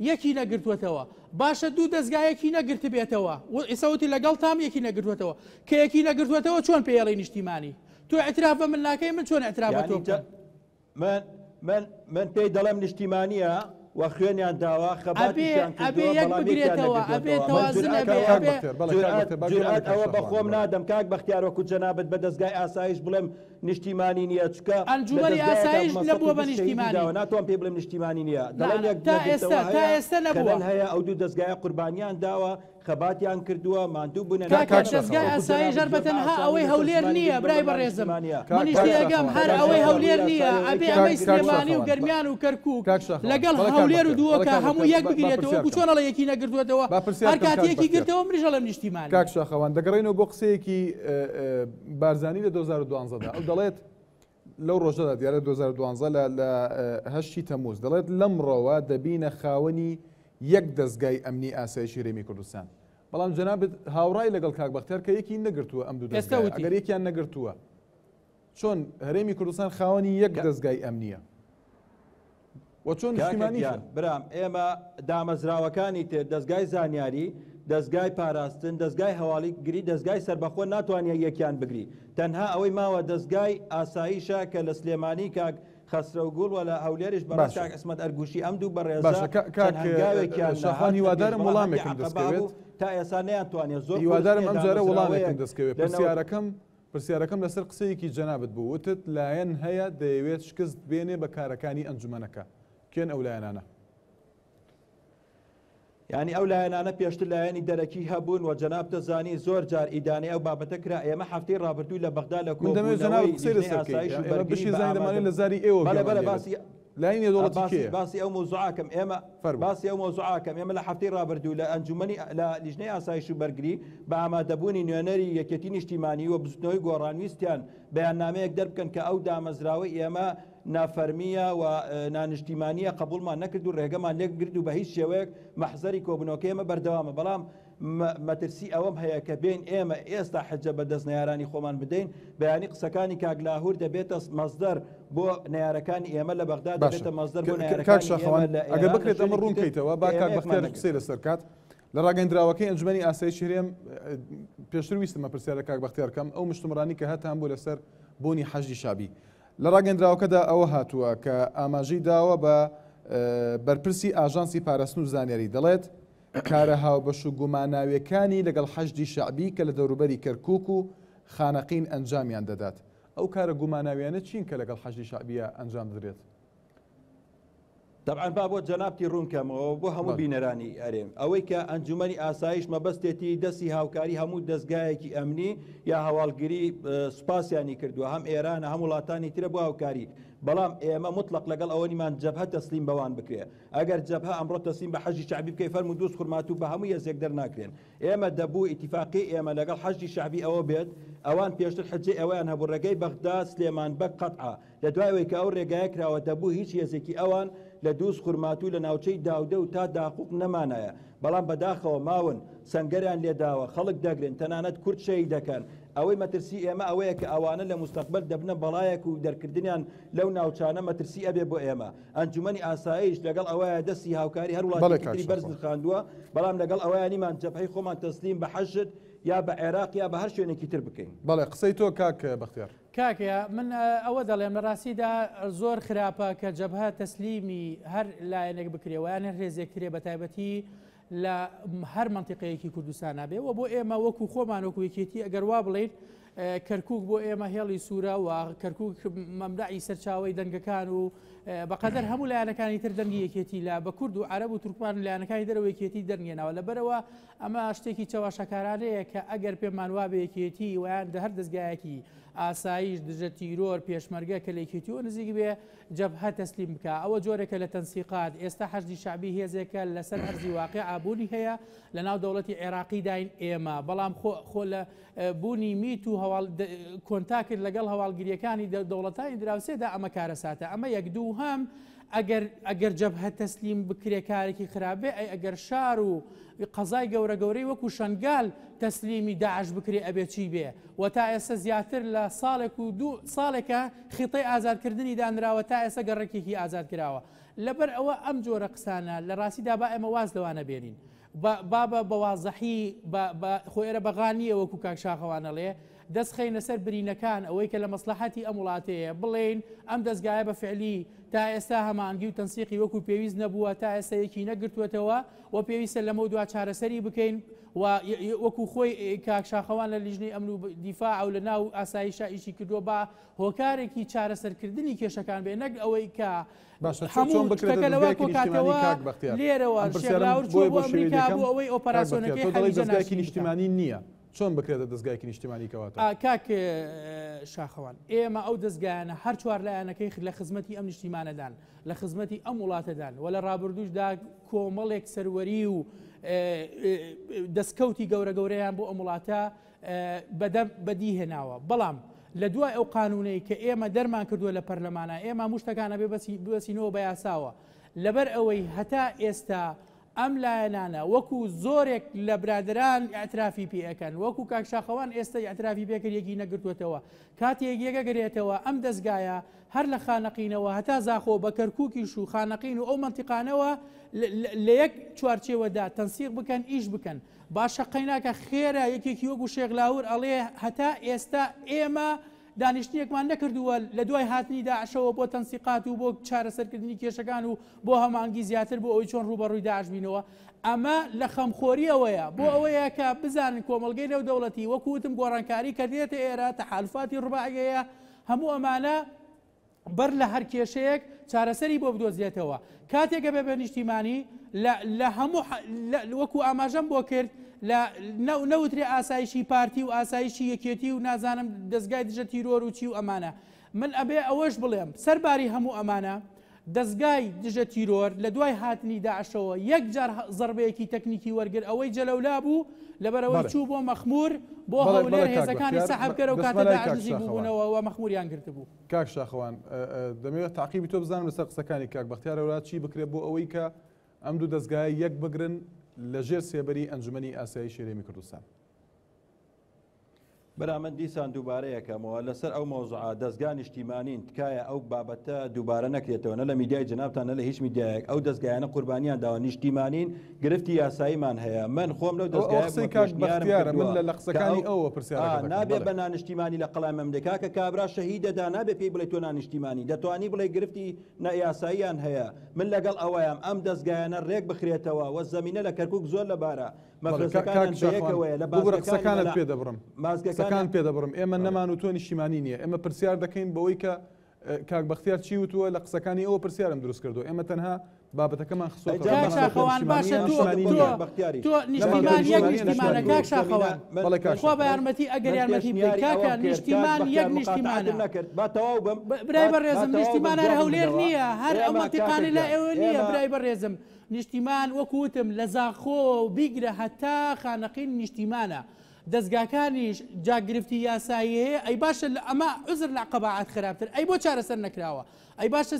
یەکی نەگرتوێتەوە باشە دوو دەستگایەکی نەگرت بێتەوە ئێسەوتی لەگەڵ تام یەکی نەگرتوێتەوە کە یەکی نەگرتوێتەوە چۆن پێڵی نیشتیمانی تۆ ئەتراف بە من ناکەی من چۆن ئەتراف تۆ من پێی دەڵێم نیشتیمانیە و خوێنیان داوا خەباتیان بگرێتەوە ئەبێت تەوازن جورئەت ئەوە بەخۆم نادەم کاک بەختیار وەکو جەنابەت بە دەستگای ئاسایش بڵێم نیشتیمانی نییە چکە ئەنجومەنی ئاسایش نەبووە بە نیشتیمانی ناتوان پێ بڵێم نیشتیمانی نییە دەڵێن یەک تا ئێستا نەبووە هەیە ئەو دوو دەستگایە قوربانیان داوە خەباتیان کردووە ماندوو بوون دەستگای ئاسایی ژەر بەتەنها ئەوەی هەولێر نییە برای بەڕێزم منیش دەگەم هەر ئەوەی هەولێر نییە ئەبێ ئەمەی سلێمانی و گەرمیان و کەرکووک لەگەڵ هەولێر و دووەکە هەموو یەک بگرێتەوە چۆنەڵە یەکی نەگرتوێتەوە هەر کاتێکی گرتەوە منیش دەڵێم نیشتیمانی کاک شاخەوان دەگەڕێنەوە بۆ قسەیەکی بارزانی لە 2012 ئەو دەڵێت لەو ڕۆژەدا دیارە 2012 لە 8 تەمووز دەڵێت لەمڕۆوە دەبینە خاوەنی یەک دەستگای ئەمنی ئاسایشی هەرێمی کوردستان بەڵام جەنابەت هاوڕای لەگەڵ کاک بەختیار کە یەکی نەگرتووە ئەم دوو دەستگای ئەگەر یەکیان نەگرتووە چۆن هەرێمی کوردستان خاوەنی یەک دەستگای ئەمنیە و چۆن نیشتیمانی برام ئێمە دامەزراوەکانی تر دەستگای زانیاری دەستگای پاراستن دەستگای هەواڵیگری دەستگای سەربەخۆ ناتوانێت یەکیان بگری تەنها ئەوەی ماوە دەستگای ئاساییشە کە لە سلێمانی کاک خەسرەوگوڵ و لە هەولێرش بەڕاست کاک ئەسمەت ئەرگوشی ئەم دوو بەڕێزە شاخوان هیوادارم وەڵامێکم دەستکەوێت تا ئێستا نەیانتوانێت زۆر هیوادارم ئەم جارە وەڵامێکم دەستکەوێت پرسیارەکەم لەسەر قسەیەکی جەنابەت بوو وتت لایەن هەیە دەیەوێت شکست بێنێ بە کارەکانی ئەنجومەنەکە کێن ئەو لایەنانە ینی ئەو لایەنانە پێشتر لایەنی دەرەکی هەبوون و جەناب دەزانی زۆر جار ئیدانی ئەو بابەتە کرا ئێمە هەفتەی ڕابردووی لە بەغدا لە کۆبوونەوەی لە زاری ئێوە لاینی دەوڵەتی باسی ئەو مۆزوعاکەم ئێمە باسی ئەو مۆزوعاکەم ئێمە لە هەفتەی ڕابردوو لە ئەنجومەنی لە لیژنەی ئاسایش و بەرگری بە ئامادەبوونی نوێنەری یەکێتی نیشتیمانی و بزوتنەوەی گۆڕانویستیان بەیاننامەیەک دەربکەن کە ئەو دامەزراوەی ئێمە نافەرمیە و نانشتیمانیە قبولمان نەکرد و ڕێگەمان لێک گرت و بە هیچ شێوەیەک مەحزەری کۆبنەوەکە ئێمە بەردەوامە بەڵام مەترسی ئەوەم هەیە کە بین ئێمە ئێستا حەجە بە دەست نەیارانی خۆمان بدەین بەیانی قسەکانی کاگلاهور دەبێتە مەزدەر بۆ نەیارەکانی ئێمە لە بەغدا دەبێتە مەزدەر بۆ نەیارەکانی ئەگەر بکرێت ئەمە ڕوونکەیتەوە با کاک بەختیار قسەی لەسەر کات لە ڕاگەندراوەکەی ئەنجومەنی ئاسایشی هەرێم پێشتر ویستمە پرسیارە کاک بەختیار کەم ئەو مشتومڕانی کە هاتان بۆ لەسەر بۆنی حەجی شابی لە ڕاگەندراوەکەدا ئەوە هاتووە کە ئاماژەی داوە بە بەرپرسی ئاژانسی پاراستن و زانیاری دەڵێت کارە هاوبەش و گوماناویەکانی لەگەڵ حەجی شعبی کە لە دەوروبەری کەرکووک و خانەقین ئەنجامیان دەدات ئەو کارە گوماناویانە چین کە لەگەڵ حەجی شعبیە ئەنجام دەدرێت طبعا با بۆ جەنابتی ڕوونکەمەوە بۆ هەموو بینەرانی ئەرێم ئەوەی کە ئەنجومەنی ئاسایش مەبەستێتی دەستی هاوکاری هەموو دەستگایەکی ئەمنی یا هەواڵگیری سوپاسیانی کردووە هەم ئێرانە هەم وڵاتانی ترە بۆ هاوکاری بەڵام ئێمە مطلق لەگەڵ ئەوەنیمان جەبهە تەسلیم بەوان بکرێ ئەگەر جەبهە ئەمڕۆ تەسلیم بە حەجی شعبی بکەی فەرمو دووس خورمات و بە هەموو یەزێک دەرناکرێن ئێمە دەبوو ئیتیفاقی ئێمە لەگەڵ حەجی شعبی ئەوە بێت ئەوان پێشتر حجەی ئەویان هەبوو ڕێگەی بەغدا سلێمان بەگ قەتعا لە دوایەوەی کە ئەو ڕێگایە کراوە دەبوو هیچ یەزێکی ئەوان لە دووس خورمات و لە ناوچەی داودە و تا داقوق نەمانایە بەڵام بەداخەوە ماون سەنگەریان لێداوە خەڵک دەگرن تەنانەت کورد شەی دەکەن ئەوەی مەترسی ئێمە ئەوەیە کە ئەوانە لە مستەقبل دەبنە بەڵایەک و دەرکردنیان لەو ناوچانە مەترسی ئەبێ بۆ ئێمە ئەنجومەنی ئاسایش لەگەڵ ئەوەیە دەستی هاوکاری هەر وڵاتی بەرز خاندووە بەڵام لەگەڵ ئەویانیمان جەبهەی خۆمان تەسلیم بە حەشت یا بە عێراق یا بە هەر شوێنێکی تر بکەین بەڵێ قسەی تۆ کاک بەختیار کاکە من ئەوە دەڵێم لە ڕاستیدا زۆر خراپە کە جەبهە تەسلیمی هەر لایەنێک بکرێەوە یان هێزێک کرێ بە تایبەتی لە هەر منتیقەیەکی کوردستانە بێ و بۆ ئێمە وەکو خۆمان وەکو یەکێتی ئەگەر وا بڵێیت کەرکووک بۆ ئێمە هێڵی سوورە و کەرکووک مەمرعی سەرچاوی دەنگەکان و بەقەدەر هەموو لایەنەکانی تر دەنگی یەکێتی لە بە کورد و عەرەب و تورکمان لایەنەکانی دەرەوە یەکێتی دەرنێنەوە لەبەرەوە ئەمە شتێکی چاواشەکارانەیە کە ئەگەر پێمان وا بە یەکێتی ویان هەر دەستگایەکی ئاسایش دژە تیرۆر پێشمەرگە کە لە یەکێتیەوە نزیک بێ جەبهە تەسلیم بکە ئەوە جۆرێکە لە تەنسیقات ئێستا حەجی شعبی هێزێکە لەسەر ئەرزی واقع ئابوونی هەیە لە ناو دەوڵەتی عێراقی داین ئێمە بەڵام خۆ لە بوونی میت و کۆنتاکرد لەگەڵ هەواڵگیریەکانی دەوڵەتانی دراوسێدا ئەمە کارەساتە ئەمە یەک دوو هەم ئەگەر جەبهە تەسلیم بکرێ کارێکی خراپێ ئەگەر شار و قەزای گەورەی وەکو شنگال تەسلیمی داعش بکرێ ئەبێ چی بێ و تا ئێستا زیاتر لە ساڵێک و دوو ساڵێکە خیڵەی ئازادکردنی دانراوە تا ئێستا گەڕێکێکی ئازاد کراوە لەبەر ئەوە ئەم جۆرە قسانە لە ڕاستیدا با ئێمە واز لەوانە بێنین بابە بەوازەحی خۆێرە بەغانیە وەکو کاک شاخەوانەڵێ دەست خەینە سەر برینەکان ئەوەی کە لە مەسلحەتی ئەم وڵاتەیە بڵێن ئەم دەستگایە بە فعلی تا ئێستا هەمانگی و تەنسیقی وەکو پێویست نەبووە تا ئێستا یەکی نەگرتوێتەوە و پێویستە لەمە دوا چارەسەری بکەین و وەکو خۆی کاک شاخەوان لە لیژنەی ئەمن و دیفاع و لە ناو ئاسایشە ئیشی کردووە بە هۆکارێکی چارەسەرکردنی کێشەکان بێ نەک ئەوەی کە هەموو شتەکە لەوە کۆکاتەوە لێرەوە شێراور چۆ بۆ ئەمریکا بوو ئەوەی ئۆپەراسیۆنەکەی دەستگایەکی نیشتیمانی نییە چۆن بکرێتە دەستگایەکی نیشتیمانی کەواتە کاک شاخەوان ئێمە ئەو دەستگایانە هەر چوار لایەنەکەی لە خزمەتی ئەم نیشتیمانەدان لە خزمەتی ئەم وڵاتەدان و لە ڕابردووشدا کۆمەڵێک سەروەری و دەستکەوتی گەورەیان بۆ ئەم وڵاتە بەدی هێناوە بەڵام لە دوای ئەو قانونەی کە ئێمە دەرمان کردووە لە پەرلەمانە ئێمە هەموو شتەکانە بێ بەسینەوە بە یاساوە لەبەر ئەوەی هەتا ئێستا ئەم لایەنانە وەکو زۆرێک لە برادران ئاعترافی پێەکەن وەکو کاک شاخەوان ئێستا ئاعترافی پێکردێکی نەگرتوێتەوە کاتێک یەکەگرێتەوە ئەم دەستگایە هەر لە خانەقینەوە هەتا زاخۆ بە کەرکووکیش و خانەقین و ئەو منتیقانەوە لە یەک چوارچێوەدا تەنسیق بکەن ئیش بکەن باشە قەیناکە خێرە یەکێکی وەکو شێخلاور ئەڵێ هەتا ئێستا ئێمە دانیشتنیەکمان نەکردووە لە دوای هاتنی داعشەوە بۆ تەنسیقات و بۆ چارەسەرکردنی کێشەکان و بۆ هەمانگی زیاتر بۆ ئەوی چۆن ڕوبەڕووی داعش بینەوە ئەمە لە خەمخۆریەوەیە بۆ ئەوەیە کە بزانن کۆمەڵگەی نێو دەوڵەتی وەکوتم گۆڕانکاری کردێتە ئێرە تەحالفاتی ڕوباعیەیە هەموو ئەمانە بەر لە هەر کێشەیەک چارەسەری بۆ بدۆزێتەوە کاتێکە بێ نیشتیمانی لە هەموو وەکو ئاماژەم بۆ کرد لە نەوترێ ئاسایشی پارتی و ئاسایشی یەکێتی و نازانم دەستگای دژە تیرۆر و چی و ئەمانە من ئەبێ ئەوەش بڵێم سەرباری هەموو ئەمانە دەستگای دژە تیرۆر لە دوای هاتنی داعشەوە یەک جار زەربەیەکی تەکنیکی وەرگر ئەوەی جەلەولا بوو لەبەرەوەی چوو بۆ مەخمور بۆ هەولێر هێزەکانی سەحەبکەرە و کاتە داعش نزیک بوونەوە و مەخموریان گرتبوو کاک شاخەوان دەمەوێت تعقیبی تۆ بزانم لەسەر قسەکانی کاک بەختیار هەورات چی بکرێت بۆ ئەوەی کە ئەم دوو دەستگای یەک بگرن لەژێر سێبەری ئەنجومەنی ئاسایی شێرێمی کوردستان بەرامەند دیسان دووبارەیەکەمەوە لەسەر ئەو مۆزوعە دەستگای نیشتیمانین تکایە ئەو بابەتە دووبارە نەکرێتەوە نە لە میدیای جنابتان نە لە هیچ میدیایەک ئەو دەستگایانە قوربانیان داوە نیشتیمانین گرفتی یاساییمان هەیە من خۆم لەو دەستگایە من لە قسەکانی ئەوە پرسیار نابێ بە نانیشتیمانی لە قەڵای مەملەکە کە کابرا شەهیدەدا نابێ پێی بڵێ تۆ نانیشتیمانی دەتوانی بڵێ گرفتی نەیاساییان هەیە من لەگەڵ ئەوەیەم ئەم دەستگایانە ڕێک بخرێتەوە وە زەمینە لە کەرکووک زۆر لەبارە قسەکانت پێ دەبڕم مازگەکان پێ دەبڕم ئێمە نەمان و تۆ نیشتیمانی نییە ئێمە پرسیار دەکەین بەوەی کە کاک بەختیار چی وتووە لە قسەکانی ئەوە پرسیارم دروست کردو ئێمە تەنها بابەتەکەمان خسۆخەوان باشە تۆ نیشتیمان یەک نیشتیمانە کاک شاخەوان خۆ بە یارمەتی ئەگەر یارمەتی بکەی کاکە نیشتیمان یەک نیشتیمانە برای بەڕێزم نیشتیمانە هەولێر نییە هەر ئەو منتیقانە لە ئێوە نییە برای بەڕێزم نیشتیمان وەکوتم لە زاخۆ بیگرە هەتا خانەقین نیشتیمانە دەستگاکانیش جاگرفتی یاسایی هەیە ئەی باشە ئەمە عزر لە قەباعەت خراپتر ئەی بۆ چارەسەر نەکراوە ئەی باشە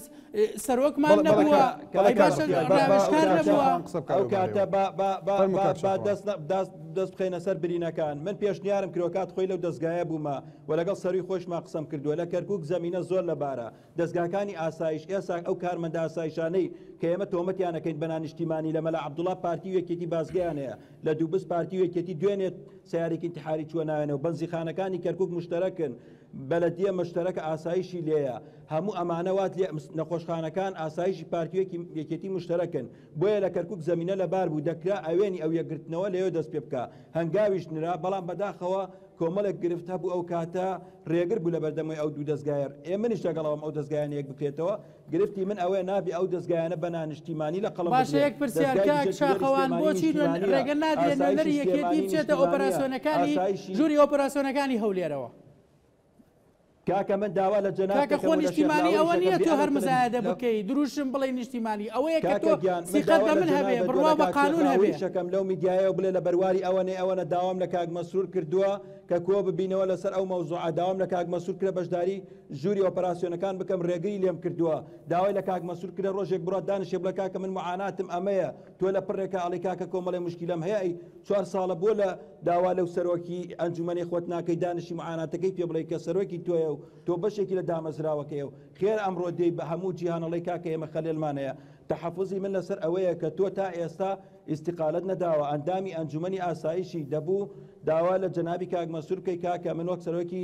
سەرۆکمان نەبووە ئەی باشە ڕاوێژکار نەبووە ئەو کاتە دەست بخەینە سەر برینەکان من پێشنیارم کردوکات خۆی لەو دەستگایە بوومە و لەگەڵ سەروی خۆشمان قسەم کردووە لە کەرکووک زەمینە زۆر لەبارە دەستگاکانی ئاسایش ئێستا ئەو کارمەندە ئاسایشانەی کە ئێمە تۆمەتیانەکەین بە نانیشتیمانی لە مەلا عەبدوڵڵا پارتی و یەکێتی بازگەیانەیە لە دووبس پارتی و یەکێتی دوێنێت سیارێکی انتحاری چووە ناوێنەوە بەنزیخانەکانی کەرکووک مشتەرەکن بەلەدیە مشتەرەکە ئاسایشی لێیە هەموو ئەمانەوات لێ نەخۆشخانەکان ئاسایشی پارتیوەکی یەکێتی مشتەرەکن بۆیە لە کەرکووک زەمینە لەبار بوو دەکرا ئەوێنی ئەو یەکگرتنەوە لەوێ دەست پێ بکە هەنگاویش نرا بەڵام بەداخەوە کۆمەڵێک گرفت هەبوو ئەو کاتە ڕێگر بوو لە بەردەمەوەی ئەو دوو دەستگایەر ئێمەنیش لەگەڵەوەم ئەو دەستگایان یەک بکرێتەوە گرفتی من ئەوەیە نابی ئەو دەستگایانە بە نانیشتیمانی لە قەڵم باشە یەک پرسیار کاک شاخەوان بۆچی ڕێگە نادرێت نەری یەکێتی بچێتە ئۆپەراسیۆنەکانی ژووری ئۆپەراسیۆنەکانی هەولێرەوە کاکە من داوا لە جەنابەکە خۆ نیشتیمانی ئەوە نییە تۆ هەر مزایدە بکەی دروشم بڵێ نیشتیمانی ئەوەیە کە تۆ سیقەت بە من هەبێ بڕوا بە قانون هەبێ شەکەم لەو میدیایەوە بڵێ لە بەرواری ئەوەنە داوام لە کاک مەسرور کردووە کە کۆ ببینەوە لەسەر ئەو مەوزوعە داوام لە کاک مەسرور کرد بەشداری ژووری ئۆپەراسیۆنەکان بکەم ڕێگری لێم کردووە داوای لە کاک مەسرور کرد ڕۆژێک بڕات دانیشێ بڵێ کاکە من معاناتم ئەمەیە تۆ لە پڕێکە ئەڵێ کاکە کۆمەڵێ مشکیلەم هەیە 4 ساڵە بۆ لە داوا لەو سەرۆکی ئەنجومەنی خۆت ناکەی دانیشی معاناتەکەی پێ بڵێ کە سەرۆکی تۆیە و تۆ بەشێکی لە دامەزراوەکەی و خێر ئەمڕۆ دەی بە هەموو جیهانەڵی کاکە ئێمە خەلێلمانەیە تحفظی من لەسەر ئەوەیە کە تۆ تا ئێستا ئیستیقالەت نەداوە ئەندامی ئەنجومەنی ئاسایشی دەبوو داوا لە جەنابی کاک مەسرور بکەی کاکە من وەک سەرۆکی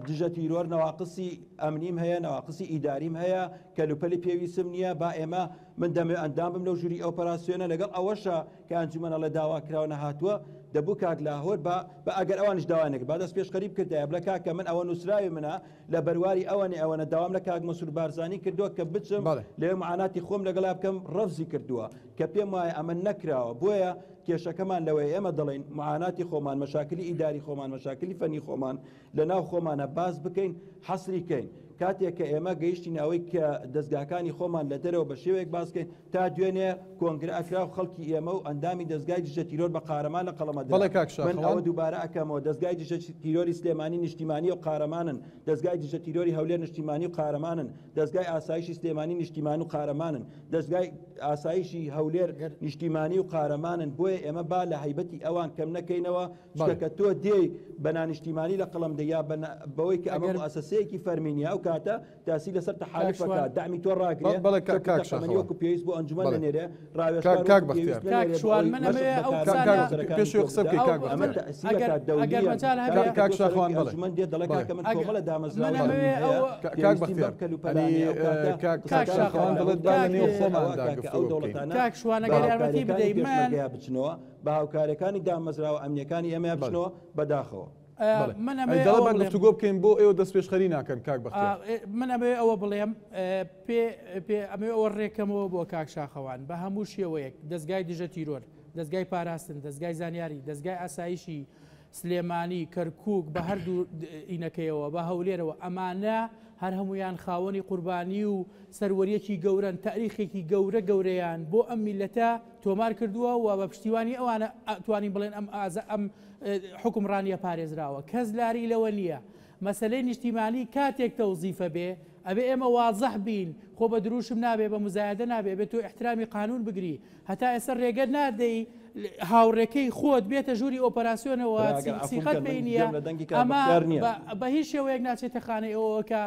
دژە تیرۆر نەواقسی ئەمنیم هەیە نەواقسی ئیداریم هەیە کەلوپەلی پێویستم نییە با ئێمە من دەمێ ئەندام بم لەو ژووری ئۆپەراسیۆنە لەگەڵ ئەوەشە کە ئەنجومەنە لە داوا کراونە هاتووە دەبوو کاک لاهۆر بە ئەگەر ئەوانش داوانێک با دەست پێش خەریب کردایە بڵێ کاکە من ئەوە نووسراوی منە لە بەرواری ئەوەنە داوام لە کاک مەسرور بارزانی کردووە کە بچم لێ معاناتی خۆم لەگەڵا بکەم ڕەفزی کردووە کە پێم وایە ئەمە نەکراوە بۆیە کێشەکەمان لەوەی ئێمە دەڵێن معاناتی خۆمان مەشاکلی ئیداری خۆمان مەشاکلی فەنی خۆمان لە ناو خۆمانە باز بکەین حەسری کەین کاتێک کە ئێمە گەیشتین ئەوەی کە دەستگاکانی خۆمان لە دەرەوە بە شێوەیەک باسکەین تا دوێنێ کۆنگرە ئەکرا و خەڵکی ئێمە و ئەندامی دەستگای دژە تیرۆر بە قارەمان لە قەڵەمەدا من ئەوە دووبارە ئەکەمەوە دەستگای دژە تیرۆری سلێمانی نیشتیمانی و قارەمانن دەستگای دژە تیرۆری هەولێر نیشتیمانی و قارەمانن دەستگای ئاسایشی سلێمانی نیشتیمانی و قارەمانن دەستگای ئاسایشی هەولێر هەولێر نیشتیمانی و قارەمانن بۆیە ئێمە با لە هەیبەتی ئەوان کەم نەکەینەوە چکە تۆ دێی بەنا نیشتیمانی لە قەڵم دەیا بەوەی کە ئەمە مؤسسەیەکی فەرمینیا ئەو کاتە تاسی لەسەر تەحالفەکە دامی تۆ ڕاگرێت پێویست بۆ ئەنجومەن لەنێرێ ڕاوێژکار پێشی قسە بکەی کاک شاخوان ئەنجومەن دێت دەڵێ کاکە من کۆمەڵە دامەزراوە کاک بەختیار کاک شاخوان دەڵێت با لە نێو خۆماندا گفتوگۆ بکەین کاک شوانەگەر یارمەتی بدەین من بچنەوە بە هاوکارەکانی دامەزراوە ئەمنیەکانی ئێمە بچنەوە بەداخەوە دەڵێ گفتوگۆ بکەین بۆ ئێوە دەست پێشخەری ناکەن کاک بەختیار من ئەمێ ئەوە بڵێم ئەمێ ئەوە ڕێکەمەوە بۆ کاک شاخەوان بە هەموو شێوەیەک دەستگای دژە تیرۆر دەستگای پاراستن دەستگای زانیاری دەستگای ئاسایشی سلێمانی کەرکووک بە هەردوو ئینەکەیەوە بە هەولێرەوە ئەمانە هەر هەمویان خاوەنی قوربانی و سەروەریەکی گەورن تاریخێکی گەورەیان بۆ ئەم میلەتە تۆمار کردووە و بە پشتیوانی ئەوانە توانین بڵێن ئەم حکومڕانیە پارێزراوە کەس لاری لەوە نییە مەسلەی نیشتیمانی کاتێک تەوزیفە بێ ئەبێ ئێمە وازەح بین خۆ بە دروشم نابێ بە مزایدە نابێ بێت تۆ احترامی قانون بگری هەتا ئێستا ڕێگە نادەی هاوڕێکەی خۆت بێتە ژووری ئۆپەراسیۆنەوە سیقەت پێی نییە ئەمە بە هیچ شێوەیەک ناچێتە خانەی ئەوە کە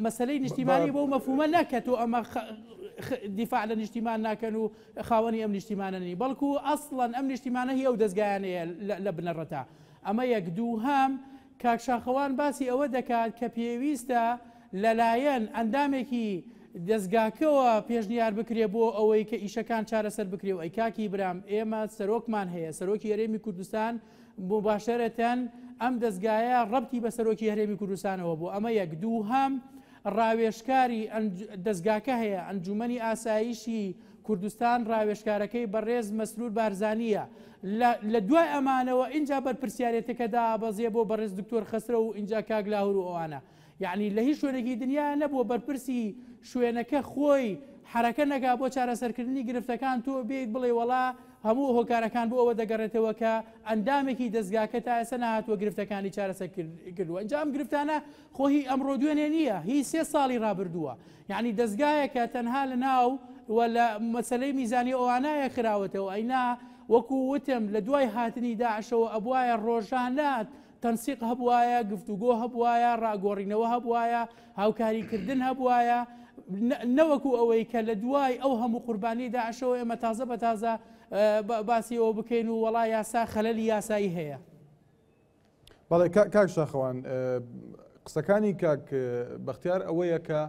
مەسلەی نیشتیمانی بۆ مەفهومە ناکەت و ئەمە دیفاع لە نیشتیمان ناکەن و خاوەنی ئەم نیشتیمانەنی بەڵکو ئەسڵەن ئەم نیشتیمانە هی ئەو دەستگایانەیە لە بنەڕەتا ئەمە یەک دووهام کاک شاخەوان باسی ئەوە دەکات کە پێویستە لەلایەن ئەندامێکی دەستگاکەوە پێشنیار بکرێ بۆ ئەوەی کە ئیشەکان چارەسەر بکرێ و ئەی کاکی برام ئێمە سەرۆکمان هەیە سەرۆکی هەرێمی کوردستان مباشەرەتەن ئەم دەستگایە ڕەبتی بە سەرۆکی هەرێمی کوردستانەوە بۆ ئەمە یەک دووهام ڕاوێژکاری دەستگاکە هەیە ئەنجومەنی ئاسایشی کوردستان ڕاوێژکارەکەی بەڕێز مەسرور بارزانیە لە دوای ئەمانەوە اینجا بەرپرسیارەتەکەدا بەزیێ بۆ بەڕێز دکتۆر خەسرە و اینجا کاک لاهور و ئەوانە یعنی لە هیچ شوێنێکی دنیا نەبووە بەرپرسی شوێنەکە خۆی حرەکە نەگا بۆ چارەسەرکردنی گرفتەکان تۆ بێت بڵێ وەڵا هەموو هۆکارەکان بۆ ئەوە دەگەڕێتەوە کە ئەندامێکی دەستگاکە تا ئێستا نهاتووە گرفتەکانی چارەسەر کردووە اینجا ئەم گرفتانە خۆی ئەمڕۆ دوێنێ نییە هی 3 ساڵی ڕابردووە یعنی دەستگایەکە تەنها لە ناو لە مەسلەی میزانی ئەوانایە خراوەتەوە ئەینا وەکو وتم لە دوای هاتنی داعشەوە ئەبوایە ڕۆژانات تەنسیق هەبوایە گفتوگۆ هەبوایە ڕاگۆڕینەوە هەبوایە هاوکاریکردن هەبوایە نەوەکو ئەوەی کە لە دوای ئەو هەموو قوربانی داعشەوە ئێمە تازە بە تازە باسیەوە بکەین و وەڵا یاسا خەلەلی یاسایی هەیە. بەڵێ کاک شاخەوان قسەکانی کاک بەختیار ئەوەیە کە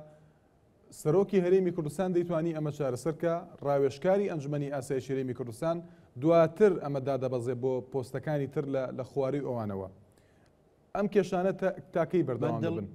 سەرۆکی هەرێمی کوردستان دەیتوانی ئەمە چارەسەرکە ڕاوێژکاری ئەنجومەنی ئاسایشی هەرێمی کوردستان دواتر ئەمە دادەبەزێ بۆ پۆستەکانی تر لە خواری ئەوانەوە ئەم کێشانە تاکەی بەردەوام دەبن.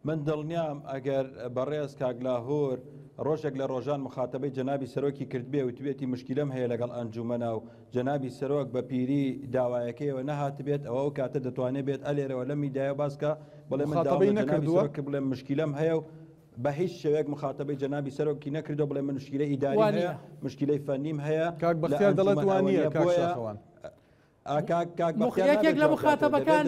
من دڵنیام ئەگەر بەڕێز کاک لاهور ڕۆژێک لە ڕۆژان مخاتبەی جەنابی سەرۆکی کردبێ و توێتی مشکلەم هەیە لەگەڵ ئەنجومەنە و جەنابی سەرۆک بە پیری داوایەکەیەوە نەهات بێت ئەوە کاتە دەتوانێت بێت ئەلێرەوە لە میدایە باسکە بڵێ من نەکردووە کە بڵێ مشکلەم هەیە و بە هیچ شێوەیەک مخاتبەی جەنابی سەرۆکی نەکردو بڵێ من مشکلەی ئیداری هەیە مشکلەی فەنیم هەیە کاک بەختیار دەڵێت وانە کاک شاخەوان یەکێک لە مخاتبەکان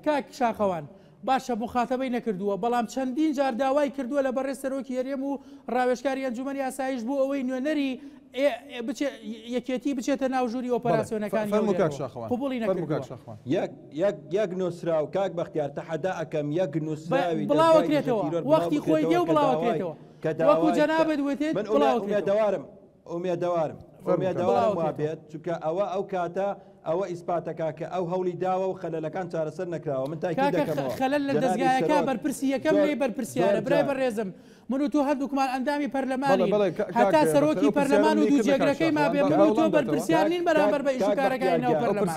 کاک شاخەوان باشە مخاتبەی نەکردووە بەڵام چەندین جار داوای کردووە لە بەڕێز سەرۆکی هەرێم و ڕاوێژکاری ئەنجومەنی ئاسایش بوو ئەوەی نوێنەری یەکێتی بچێتە ناو ژووری ئۆپەراسیۆنەکانی قبوڵی نەکردووە یەک نووسرا و کاک بەختیار تەحەدا ئەکەم یەک نووسراوی بڵاوەکرێتەوە وەختی خۆی دێ و بڵاوەکرێتەوە وەکو جەنابەت وێتێت بڵاوەکرێتەوە ئومێدەوارم وابێت چونکە ئەو کاتە ئەوە ئیسپاتەکە کە ئەو هەولی داوە و خەلەلەکان چارەسەر نەکراوە من تاکی دەکەمەوە خەلەل لە دەستگایەکە بەرپرسی یەکەم لێ بەرپرسیارە برای بەڕێزم من و تۆ هەردووکمان ئەندامی پەرلەمانی هەتا سەرۆکی پەرلەمان و دووجێگرەکەی ما بێ من و تۆ بەرپرسیار نین بەرامبەر بە ئیشوکارەکانی ناو پەرلەمان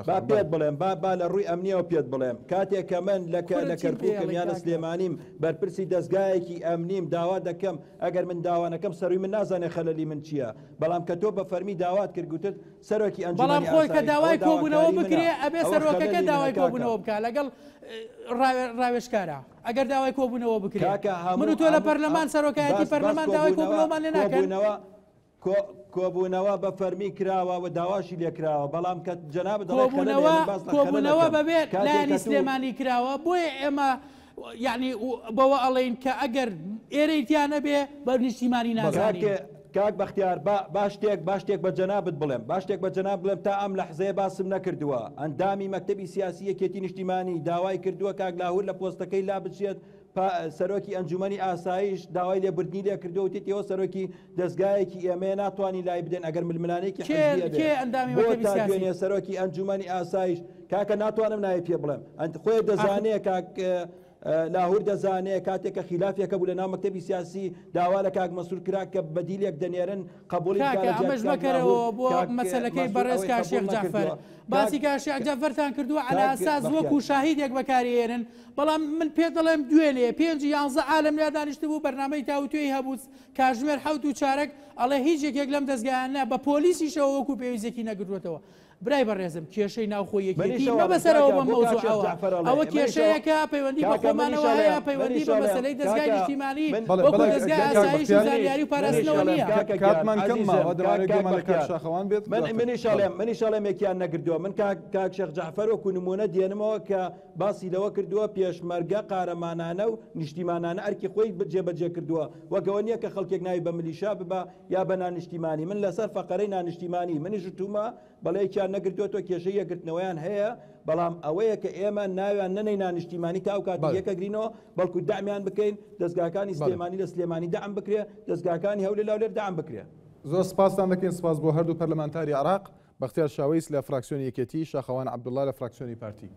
با پێت بڵێم با لە ڕووی ئەمنیەوە پێت بڵێم کاتێک کە من لە کەرکووکم یانە سلێمانیم بەرپرسی دەستگایەکی ئەمنیم داوا دەکەم ئەگەر من داوانەکەم سەروی من نازانێ خەلەلی من چییە بەڵام کە تۆ بە فەرمی داوات کرد گوتت سەرۆکی بەڵام خۆی کە داوای کۆبوونەوە بکرێ ئەبێ سەرۆکەکە داوای کۆبوونەوە بکە لەگەڵ ڕاوێژکارە ئەگەر داوای کۆبوونەوە بکرێ من و تۆ لە پەرلەمان سەرۆکایەتی پەرلەمان داوای کۆبوونەوەمان لێ ناکەن کۆبوونەوە بە فەرمی کراوە و داواشی لێکراوە بەڵام کە جەناب کۆبوونەوە بەبێت لایەنی سلێمانی کراوە بۆیە ئێمە یعنی بەوە ئەڵێن کە ئەگەر ئێرەیتیانە بێ بە نیشتیمانی نازانین. کاک بەختیار باشتێک بە جەنابت بڵێم باشتێک بە جەناب بڵێم تا ئەم لەحزەیە باسم نەکردووە ئەندامی مەکتەبی سیاسی یەکێتی نیشتیمانی داوای کردووە کاک لاهور لە پۆستەکەی لا بچێت سەرۆکی ئەنجومەنی ئاسایش داوای لێبوردنی لێ کردو و تێتەوە سەرۆکی دەستگایەکی ئێمە ناتوانانی لای بدەن ئەگەر ململانێکی حزبیە سەرۆکی ئەنجومەنی ئاسایش کاکە ناتوانم نایە پێ بڵێم خۆی دەزانەیە کاک لاهور دەزانێت کاتێککە خلافێکە بوو لە ناو مەکتەبی سیاسی داوا لە کاک مەسوور کرا کە بەدیلێک دەنێرن قبولی ئەمەش مەکەرەوە بۆ مەسەلەکەی بەڕێز کا شێخ جعفەر باسی کا شێخ جعفەرتان کردووە عەلە ئەساس وەکو شاهیدێک بەکارهێنن بەڵام من پێ دەڵێم دوێنێ 5 عالم لا دانیشتبوو بەرنامەی تاوتوێی هەبوو کاژمێر 7 ئەڵێ هیچ یەکێک لەم دەستگایانە بە پۆلیسیشەوە وەکو پێویستێکی نەگرتوێتەوە. برای بەڕێزم کێشەی ناوخۆیەکی بەسەرەوە بە مۆزوعەوە ئەوە کێشەیەکە پەیوەندی بە خۆمانەوە هەیە پەیوەندی بە مەسەلەی دەستگای نیشتیمانی وەکو دەستگای ئاسایش و زانیاری و پاراستنەوە نییە. کاتمان کەمماوە دەوانێت گوێمان لە کاک شاخەوان بێت. منیشاڵێم یەکیان نەگردووە من کاک شێخ جعفەر وەکو نمونە دێنمەوە کە باسی لەوە کردووە پێشمەرگە قارەمانانە و نیشتیمانانە ئەرکی خۆی جێبەجێ کردووە وەکەوە نییە کە خەڵکێک ناوی بە ملیشا ببە یا بە نانیشتیمانی من لەسەر فەقەرەی نانیشتیمانی منیش تومە بەڵێکیان نەگرتوێتەوە کێشەی یەکگرتنەوەیان هەیە بەڵام ئەوەیە کە ئێمە ناویان نەنەی نانیشتیمانی تا ئەو کاتی یەکەگرینەوە بەڵکو دامیان بکەین دەستگاکانی سلێمانی لە سلێمانی داعم بکرێ دەستگاکانی هەولێر لاولێر داعم بکرێ. زۆر سپاسان دەکەین سپاس بۆ هەردوو پەرلەمانتاری عراق بەختیار شاوەیس لە فراکسیۆنی یەکێتی شاخەوان عەبدوڵڵا لە فراکسیۆنی پارتی.